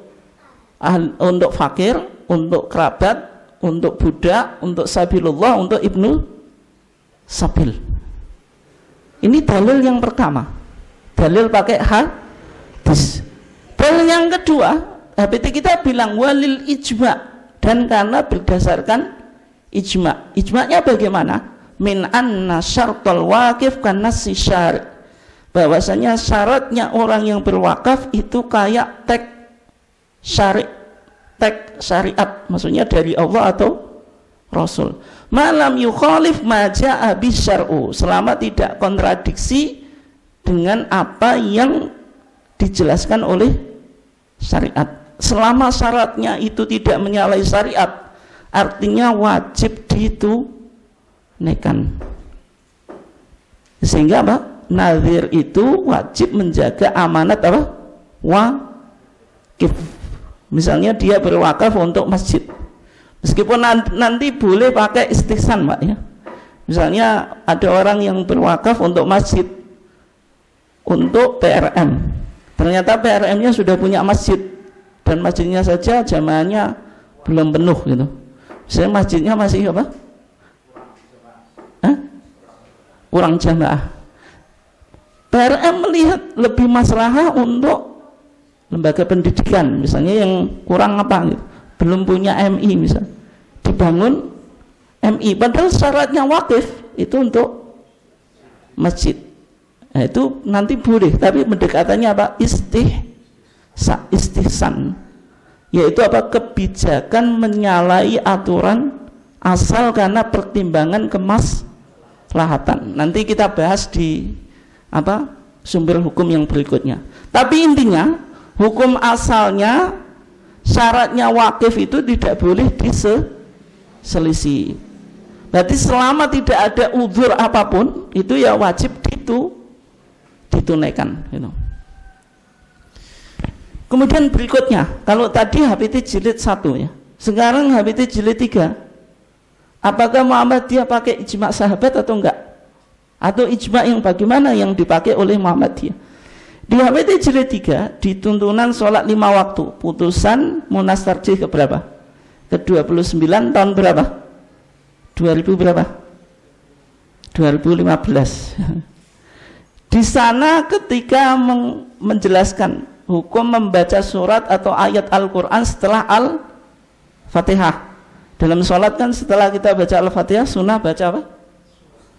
fakir, untuk kerabat, untuk budak, untuk sabilullah, untuk ibnu sabil. Ini dalil yang pertama, dalil pakai hadis. Dalil yang kedua, HPT kita bilang walil ijma', dan karena berdasarkan ijma'. Ijma'nya bagaimana? Min anna syartul waqif kana syari', bahwasanya syaratnya orang yang berwakaf itu kayak teks syariat, maksudnya dari Allah atau Rasul. Malam yukhalif ma ja'a bisyar'u, selama tidak kontradiksi dengan apa yang dijelaskan oleh syariat. Selama syaratnya itu tidak menyalahi syariat, artinya wajib ditunaikan. Sehingga apa? Nazir itu wajib menjaga amanat apa? Wakif. Misalnya dia berwakaf untuk masjid, meskipun nanti boleh pakai istihsan, Pak ya. Misalnya ada orang yang berwakaf untuk masjid, untuk PRM, ternyata PRM-nya sudah punya masjid dan masjidnya saja jamaahnya belum penuh gitu. Misalnya masjidnya masih apa? Kurang jamaah. PRM melihat lebih maslahah untuk lembaga pendidikan, misalnya yang kurang apa gitu, belum punya MI misalnya, dibangun MI, padahal syaratnya wakif itu untuk masjid. Nah, itu nanti boleh, tapi pendekatannya apa? Istihsan, yaitu apa? Kebijakan menyalahi aturan asal karena pertimbangan kemaslahatan. Nanti kita bahas di sumber hukum yang berikutnya. Tapi intinya hukum asalnya syaratnya wakif itu tidak boleh diselisih. Berarti selama tidak ada uzur apapun, itu ya wajib ditunaikan gitu. Kemudian berikutnya, kalau tadi HPT jilid 1 ya, sekarang HPT jilid 3. Apakah Muhammadiyah pakai ijma sahabat atau enggak? Atau ijma yang bagaimana yang dipakai oleh Muhammadiyah? Di HPT jilid 3, di tuntunan sholat 5 waktu, putusan Munas Tarjih ke berapa? Ke 29 tahun berapa? 2000 berapa? 2015. Di sana ketika menjelaskan hukum membaca surat atau ayat Al-Quran setelah Al-Fatihah. Dalam sholat kan setelah kita baca Al-Fatihah, sunnah baca apa?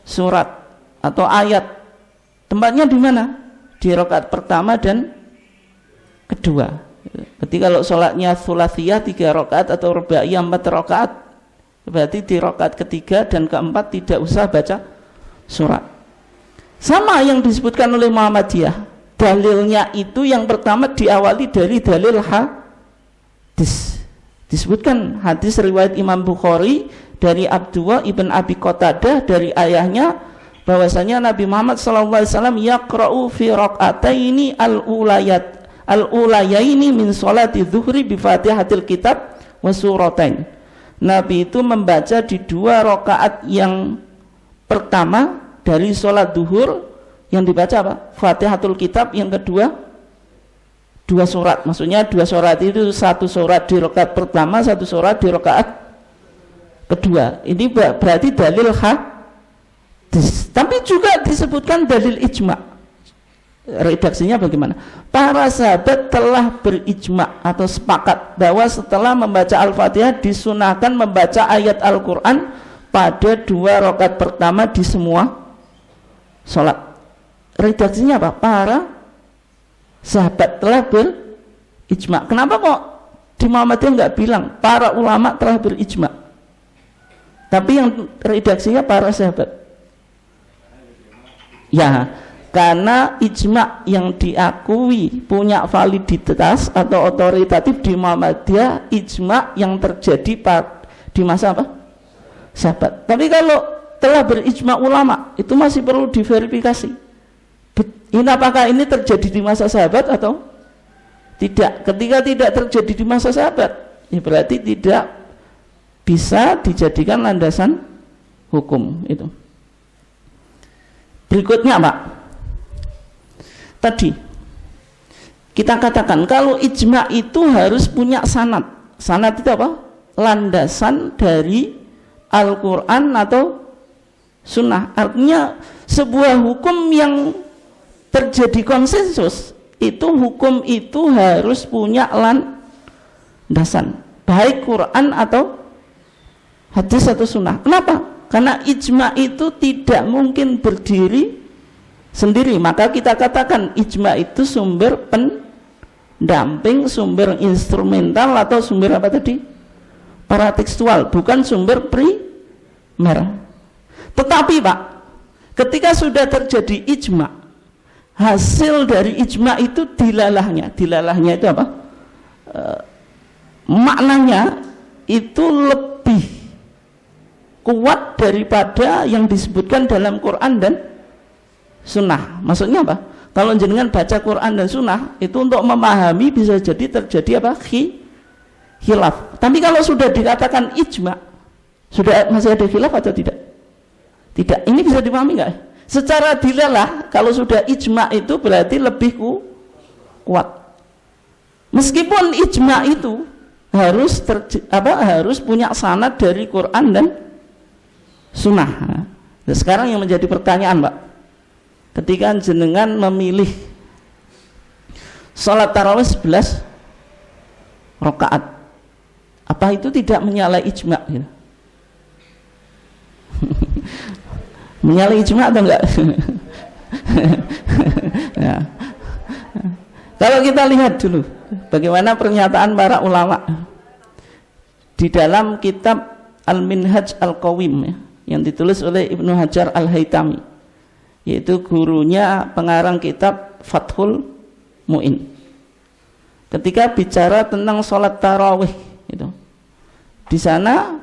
Surat atau ayat. Tempatnya di mana? Di rakaat pertama dan kedua. Berarti kalau sholatnya thulathiyah 3 rakaat atau rubaiyah 4 rakaat, berarti di rakaat ketiga dan keempat tidak usah baca surat. Sama yang disebutkan oleh Muhammadiyah, dalilnya itu yang pertama diawali dari dalil hadis. Disebutkan hadis riwayat Imam Bukhari dari Abdullah ibn Abi Qatadah dari ayahnya bahwasanya Nabi Muhammad SAW yaqra'u fi raq'ataini al-ulayaini min sholati zuhri bi fatihatil kitab wa suratain. Nabi itu membaca di 2 rakaat yang pertama dari sholat duhur yang dibaca apa? Fatihatul kitab, yang kedua 2 surat. Maksudnya 2 surat itu 1 surat di rakaat pertama, 1 surat di rakaat kedua. Ini berarti dalil hadis. Tapi juga disebutkan dalil ijma. Redaksinya bagaimana? Para sahabat telah berijma atau sepakat bahwa setelah membaca Al-Fatihah disunahkan membaca ayat Al-Quran pada 2 rakaat pertama di semua sholat. Redaksinya apa? Para sahabat telah berijma. Kenapa kok di Muhammadiyah nggak bilang para ulama telah berijma, tapi yang redaksinya para sahabat? Ya, karena ijma yang diakui punya validitas atau otoritatif di Muhammadiyah ijma yang terjadi di masa apa? Sahabat. Tapi kalau telah berijma ulama itu masih perlu diverifikasi. Ini apakah ini terjadi di masa sahabat atau tidak? Ketika tidak terjadi di masa sahabat, ya berarti tidak bisa dijadikan landasan hukum itu. Berikutnya Pak, tadi kita katakan kalau ijma itu harus punya sanad. Sanad itu apa? Landasan dari Al-Quran atau sunnah. Artinya sebuah hukum yang terjadi konsensus itu, hukum itu harus punya landasan, baik Quran atau hadis atau sunnah. Kenapa? Karena ijma itu tidak mungkin berdiri sendiri. Maka kita katakan ijma itu sumber pendamping, sumber instrumental atau sumber apa tadi? Paratekstual, bukan sumber primer. Tetapi Pak, ketika sudah terjadi ijma, hasil dari ijma itu dilalahnya. Dilalahnya itu apa? Maknanya itu lebih kuat daripada yang disebutkan dalam Quran dan sunnah. Maksudnya apa? Kalau jenengan baca Quran dan sunnah itu untuk memahami bisa jadi terjadi apa? Khilaf. Tapi kalau sudah dikatakan ijma, sudah masih ada khilaf atau tidak? Tidak. Ini bisa dipahami nggak? Secara dilalah, kalau sudah ijma itu berarti lebih kuat. Meskipun ijma itu harus punya sanad dari Quran dan sunnah. Nah, sekarang yang menjadi pertanyaan Pak, ketika jenengan memilih sholat tarawih 11 rakaat, apa itu tidak menyalahi ijma? Gitu? Menyalahi ijma atau enggak? Ya. Kalau kita lihat dulu bagaimana pernyataan para ulama di dalam kitab Al-Minhaj Al-Qawim ya, yang ditulis oleh Ibnu Hajar Al-Haytami, yaitu gurunya pengarang kitab Fathul Mu'in. Ketika bicara tentang sholat tarawih itu, di sana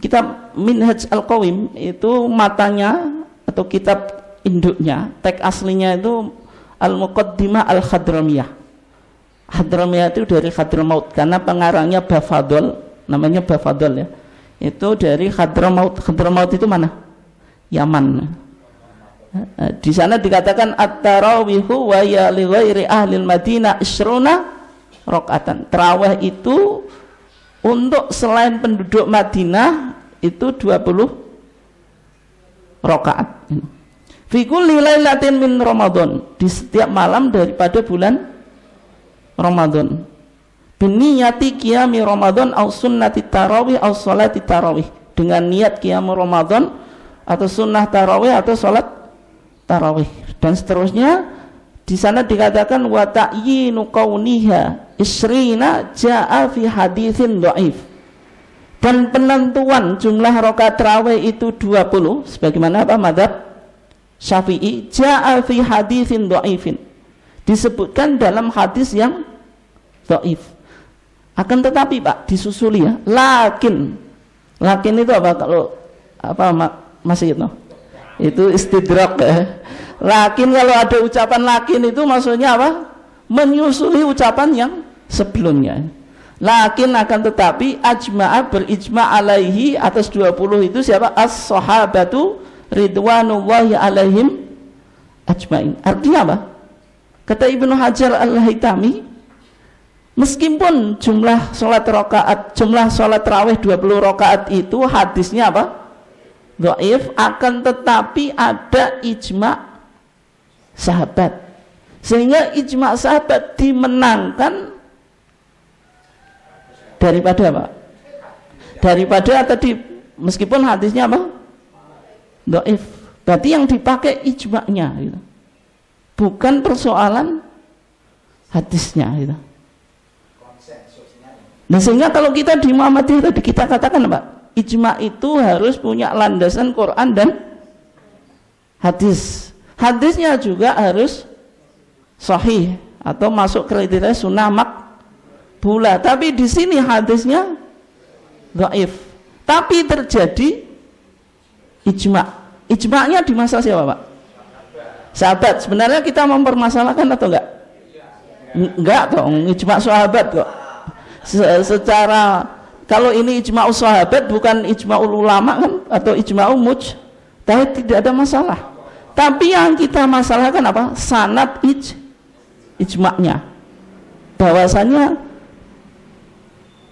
kitab Minhaj Al-Qawim itu matanya atau kitab induknya, teks aslinya itu Al-Muqaddimah Al-Khadramiyah. Hadramiyah itu dari Hadramaut karena pengarangnya Bafadol, namanya Bafadol ya. Itu dari Hadramaut. Hadramaut itu mana? Yaman. Di sana dikatakan at-tarawihu wa ya li ghairi ahlil Madinah isruna rakaatan. Tarawih itu untuk selain penduduk Madinah itu 20 rakaat. Fi kulli lailatin min Ramadan, di setiap malam daripada bulan Ramadan. Biniyati qiyami Ramadan au sunnati tarawih au salati tarawih, dengan niat qiyam Ramadan atau sunnah tarawih atau salat tarawih dan seterusnya. Di sana dikatakan wa ta'yinu qauniha isrina jaa fi haditsin dhaif, dan penentuan jumlah rakaat tarawih itu 20 sebagaimana apa mazhab Syafi'i, jaa fi haditsin dhaifin, disebutkan dalam hadis yang dhaif. Akan tetapi Pak disusuli ya, lakin itu apa kalau apa Mas Yitno? Itu istidrak ya. Lakin kalau ada ucapan lakin itu maksudnya apa? Menyusuli ucapan yang sebelumnya. Lakin akan tetapi ajma'a berijma' alaihi atas 20 itu siapa? As-sahabatu ridwanullahi alaihim ajma'in. Artinya apa? Kata Ibnu Hajar Al-Haytami, meskipun jumlah sholat tarawih 20 rakaat itu hadisnya apa? Dhaif, akan tetapi ada ijma' sahabat, sehingga ijma' sahabat dimenangkan daripada apa? Daripada tadi meskipun hadisnya apa? Dhaif. Berarti yang dipakai ijma'nya gitu. Bukan persoalan hadisnya gitu. Nah, sehingga kalau kita di Muhammadiyah tadi kita katakan Pak, ijma' itu harus punya landasan Quran dan hadis. Hadisnya juga harus sahih atau masuk kriteria sunnah makbulah. Tapi di sini hadisnya dhaif. Tapi terjadi ijma'. Ijma'nya di masa siapa Pak? Sahabat. Sebenarnya kita mempermasalahkan atau enggak? Enggak dong, ijma' sahabat kok. Secara kalau ini ijma'ul sahabat bukan ijma'ul ulama kan, atau ijma'ul mujtahid, tidak ada masalah. Tapi yang kita masalahkan apa? Sanad ijma'nya. Bahwasanya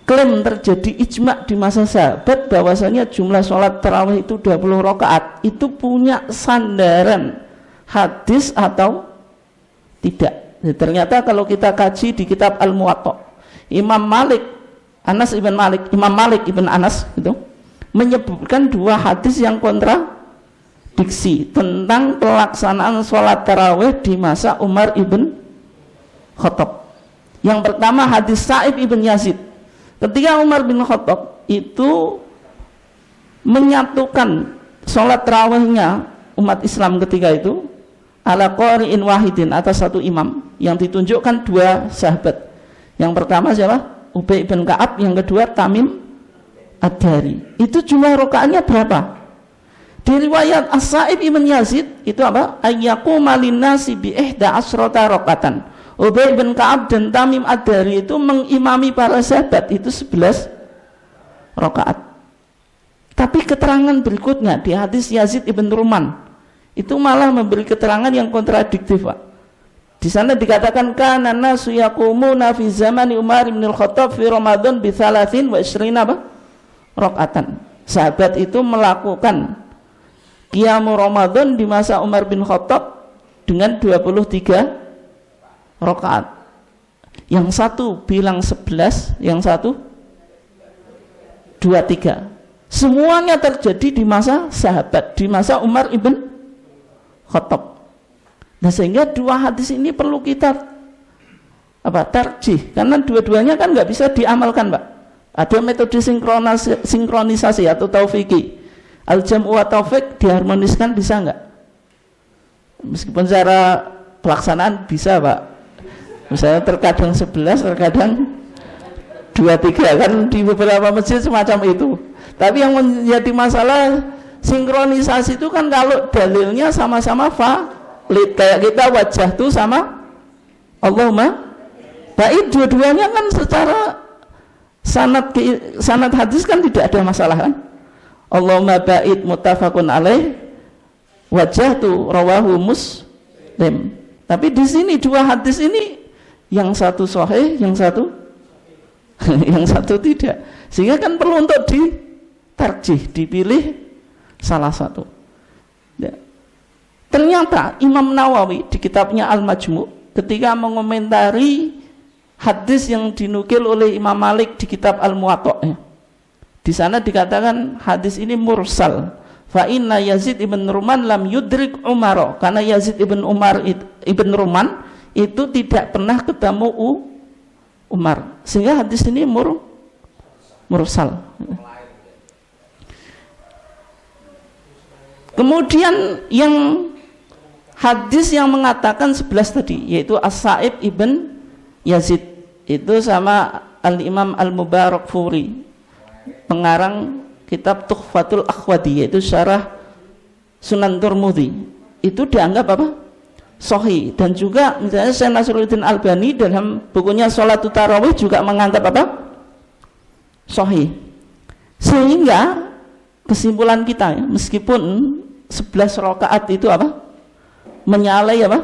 klaim terjadi ijma' di masa sahabat bahwasanya jumlah sholat tarawih itu 20 rakaat itu punya sandaran hadis atau tidak. Jadi, ternyata kalau kita kaji di kitab Al-Muwatta, Imam Malik ibn Anas itu menyebutkan dua hadis yang kontradiksi tentang pelaksanaan sholat tarawih di masa Umar ibn Khattab. Yang pertama hadis Sa'ib ibn Yazid, ketika Umar bin Khattab itu menyatukan sholat tarawihnya umat Islam ketika itu ala qari'in wahidin, atas satu imam, yang ditunjukkan dua sahabat. Yang pertama siapa? Ubay bin Ka'ab, yang kedua Tamim Ad-Dari. Itu jumlah rakaatnya berapa? Di riwayat As-Sa'ib ibn Yazid itu apa? Ayyaquma linnasi bi ihda asrata rakaatan. Ubay bin Ka'ab dan Tamim Ad-Dari itu mengimami para sahabat itu 11 rakaat. Tapi keterangan berikutnya di hadis Yazid ibn Ruman itu malah memberi keterangan yang kontradiktif Pak. Di sana dikatakan kana nasu yaqumuna fi zamani Umar bin Al-Khattab fi Ramadan bi 23 rakaatan. Sahabat itu melakukan qiyamul Ramadan di masa Umar bin Khattab dengan 23 rakaat. Yang satu bilang 11, yang satu 23. Semuanya terjadi di masa sahabat, di masa Umar ibn Khattab. Nah, sehingga dua hadis ini perlu kita tarjih, karena dua-duanya kan nggak bisa diamalkan Pak. Ada metode sinkronisasi atau taufiki, al-jam'u wa taufiq, diharmoniskan bisa nggak? Meskipun secara pelaksanaan bisa Pak, misalnya terkadang 11, terkadang 23 kan di beberapa masjid semacam itu. Tapi yang menjadi masalah sinkronisasi itu kan kalau dalilnya sama-sama valid, kayak kita wajah tuh sama Allahumma Baik dua-duanya kan secara sanad hadis kan tidak ada masalah kan. Allahumma ba'id muttafaqun alaih wajhatu rawahu Muslim. Tapi di sini dua hadis ini yang satu sahih, yang satu yang satu tidak. Sehingga kan perlu untuk ditarjih, dipilih salah satu. Ya. Ternyata Imam Nawawi di kitabnya Al-Majmu' ketika mengomentari hadis yang dinukil oleh Imam Malik di kitab Al-Muwatta', ya. Di sana dikatakan hadis ini mursal. Fa inna Yazid ibn Ruman lam yudrik Umar, karena Yazid ibn Ruman itu tidak pernah ketemu Umar, sehingga hadis ini mursal. Kemudian yang hadis yang mengatakan 11 tadi, yaitu As-Sa'ib ibn Yazid, itu sama Al-Imam Al-Mubarakfuri, pengarang kitab Tuhfatul Akhwadi, yaitu syarah Sunan Tirmidzi, itu dianggap apa? Sahih. Dan juga misalnya Syekh Nasruddin Albani dalam bukunya Shalatut Tarawih juga menganggap apa? Sahih. Sehingga kesimpulan kita, ya, meskipun 11 rakaat itu apa? Menyalahi apa?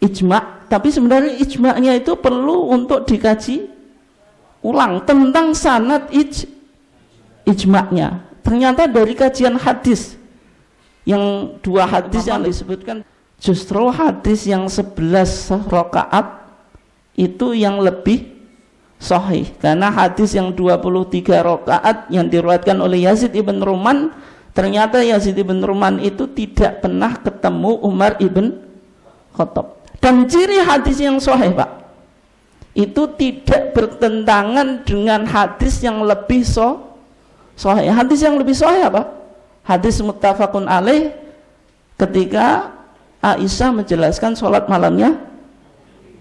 Ijma', tapi sebenarnya ijma'nya itu perlu untuk dikaji ulang tentang sanad ijma'nya. Ternyata dari kajian hadis yang dua hadis yang disebutkan, justru hadis yang 11 rakaat itu yang lebih sahih, karena hadis yang 23 rakaat yang diriwayatkan oleh Yazid ibn Ruman, ternyata Yazid ibn Ruman itu tidak pernah ketemu Umar ibn Khattab. Dan ciri hadis yang sahih, Pak, itu tidak bertentangan dengan hadis yang lebih sahih. Hadis yang lebih sahih apa? Hadis muttafaqun alaih ketika Aisyah menjelaskan sholat malamnya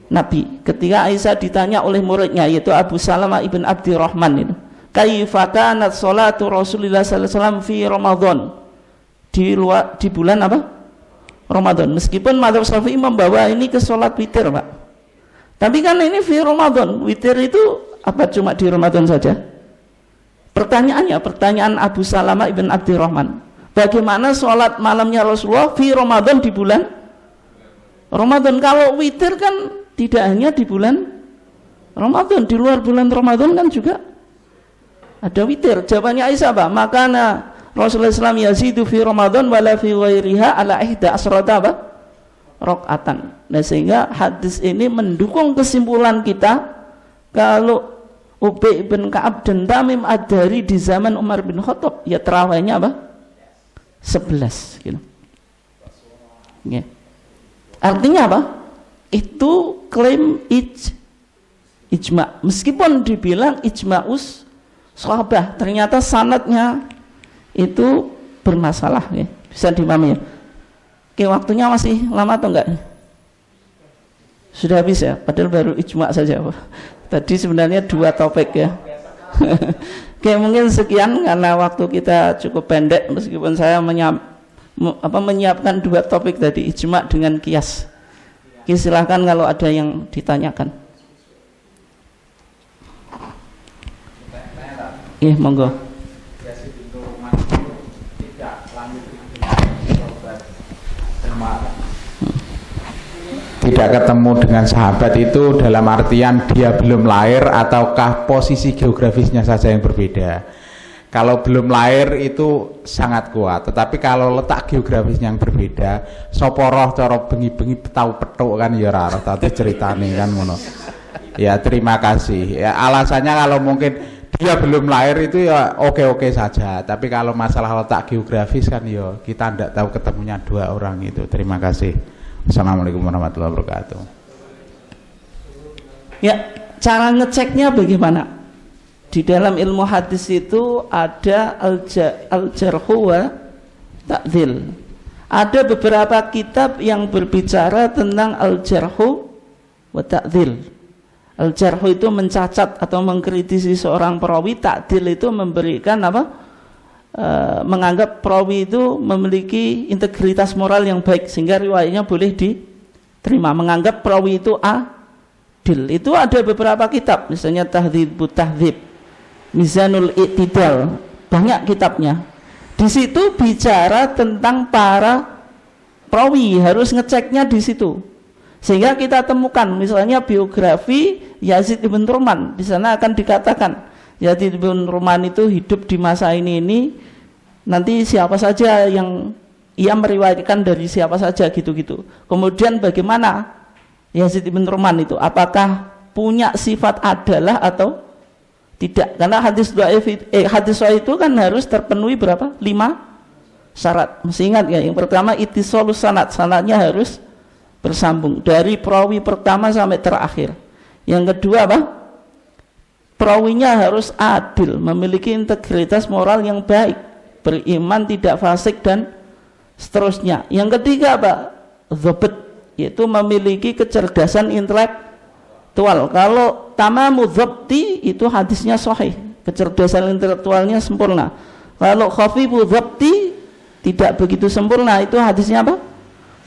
Nabi. Ketika Aisyah ditanya oleh muridnya, yaitu Abu Salamah ibn Abdirrahman, itu kaifa kanat sholatu Rasulullah sallallahu alaihi wasallam fi Ramadan, di bulan apa? Ramadan. Meskipun mazhab Syafi'i membawa ini ke sholat witir, Pak, tapi kan ini fi Ramadan. Witir itu apa cuma di Ramadan saja? Pertanyaan Abu Salamah ibn Abdirrahman, bagaimana sholat malamnya Rasulullah fi Ramadan, di bulan Ramadan? Kalau witir kan tidak hanya di bulan Ramadan, di luar bulan Ramadan kan juga ada witir. Jawabannya Aisyah, apa? Makana Rasulullah SAW yazidu fi Ramadan wala fi ghairiha ala ihda asrata apa? Rakaatan. Nah, sehingga hadis ini mendukung kesimpulan kita kalau Ubay bin Ka'ab dan Tamim Ad-Dari di zaman Umar bin Khattab, ya terawihnya apa? 11 gitu. Ya. Artinya apa? Itu klaim ijma', meskipun dibilang ijma'us sahabah, ternyata sanadnya itu bermasalah, ya. Bisa dipahami, ya. Oke, waktunya masih lama atau enggak? Sudah habis, ya? Padahal baru ijma' saja, Pak. Tadi sebenarnya 2 topik, ya. Oke, mungkin sekian karena waktu kita cukup pendek, meskipun saya menyiapkan 2 topik tadi, ijma' dengan qiyas. Oke, silahkan kalau ada yang ditanyakan. Monggo. Tidak ketemu dengan sahabat itu dalam artian dia belum lahir ataukah posisi geografisnya saja yang berbeda? Kalau belum lahir itu sangat kuat, tetapi kalau letak geografisnya yang berbeda, soporoh coro bengi-bengi tahu petuk kan ya rara, tapi ceritane kan ngono. Ya, terima kasih. Ya, alasannya kalau mungkin dia belum lahir itu ya oke-oke saja, tapi kalau masalah letak geografis kan ya kita tidak tahu ketemunya 2 orang itu. Terima kasih. Assalamualaikum warahmatullahi wabarakatuh. Ya, cara ngeceknya bagaimana? Di dalam ilmu hadis itu ada al-jarhu wa ta'dil. Ada beberapa kitab yang berbicara tentang al-jarhu wa ta'dil. Al-jarhu itu mencacat atau mengkritisi seorang perawi, ta'dil itu memberikan apa? Menganggap perawi itu memiliki integritas moral yang baik sehingga riwayatnya boleh diterima, menganggap perawi itu A, B, adil. Itu ada beberapa kitab, misalnya Tahdzibut Tahdzib, Mizanul I'tidal, banyak kitabnya. Di situ bicara tentang para perawi, harus ngeceknya di situ. Sehingga kita temukan misalnya biografi Yazid ibn Ruman, di sana akan dikatakan Yazid ibn Ruman itu hidup di masa ini, nanti siapa saja yang ia meriwayatkan dari siapa saja gitu-gitu. Kemudian bagaimana Yazid ibn Ruman itu, apakah punya sifat adalah atau tidak? Karena hadis sahih itu kan harus terpenuhi berapa? 5 syarat. Mesti ingat ya, yang pertama ittisalus sanad, sanadnya harus bersambung dari perawi pertama sampai terakhir. Yang kedua apa? Perawinya harus adil, memiliki integritas moral yang baik, beriman, tidak fasik dan seterusnya. Yang ketiga apa? Dhabt, yaitu memiliki kecerdasan intelektual. Kalau tamamu dhabti itu hadisnya sahih, kecerdasan intelektualnya sempurna. Kalau khafifu dhabti tidak begitu sempurna, itu hadisnya apa?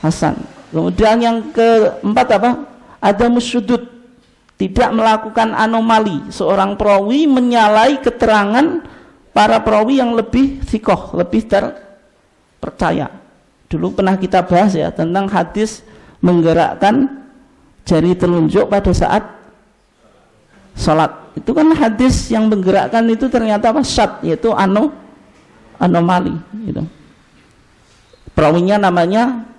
Hasan. Kemudian yang keempat apa? Adamus syudud, tidak melakukan anomali. Seorang perawi menyalahi keterangan para perawi yang lebih thiqah, lebih terpercaya. Dulu pernah kita bahas ya tentang hadis menggerakkan jari telunjuk pada saat sholat. Itu kan hadis yang menggerakkan itu ternyata apa? Syad, yaitu anomali gitu. Perawinya namanya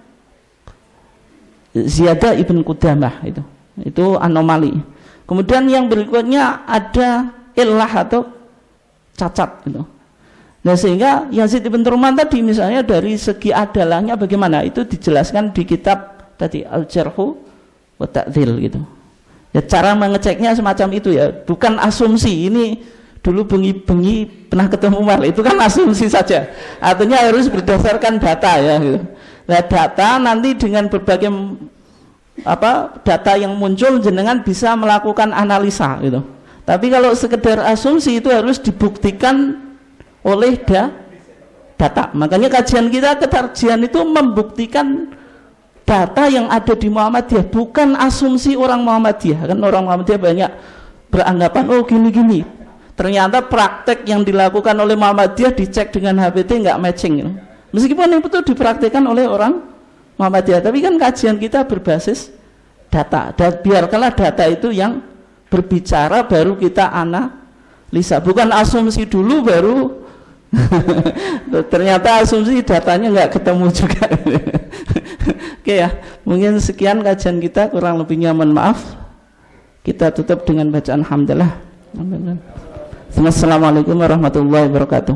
Ziyadah ibn Qudamah, itu anomali. Kemudian yang berikutnya ada illah atau cacat gitu. Nah, sehingga Yazid ibn Ruman tadi misalnya dari segi adalahnya bagaimana, itu dijelaskan di kitab tadi Al-Jarhu wa Ta'dzil gitu. Ya, cara mengeceknya semacam itu ya, bukan asumsi. Ini dulu bengi-bengi pernah ketemu mal, itu kan asumsi saja. Artinya harus berdasarkan data ya gitu. Nah, data nanti dengan berbagai data yang muncul jenengan bisa melakukan analisa gitu. Tapi kalau sekedar asumsi itu harus dibuktikan oleh data. Makanya kajian kita ketarjian itu membuktikan data yang ada di Muhammadiyah, bukan asumsi orang Muhammadiyah. Kan orang Muhammadiyah banyak beranggapan oh gini-gini. Ternyata praktek yang dilakukan oleh Muhammadiyah dicek dengan HBT nggak matching gitu. Meskipun itu dipraktikkan oleh orang Muhammadiyah, tapi kan kajian kita berbasis data. Dan biarkanlah data itu yang berbicara, baru kita analisa. Bukan asumsi dulu baru ternyata asumsi datanya nggak ketemu juga. Oke ya, mungkin sekian kajian kita, kurang lebihnya mohon maaf. Kita tutup dengan bacaan hamdalah. Assalamualaikum warahmatullahi wabarakatuh.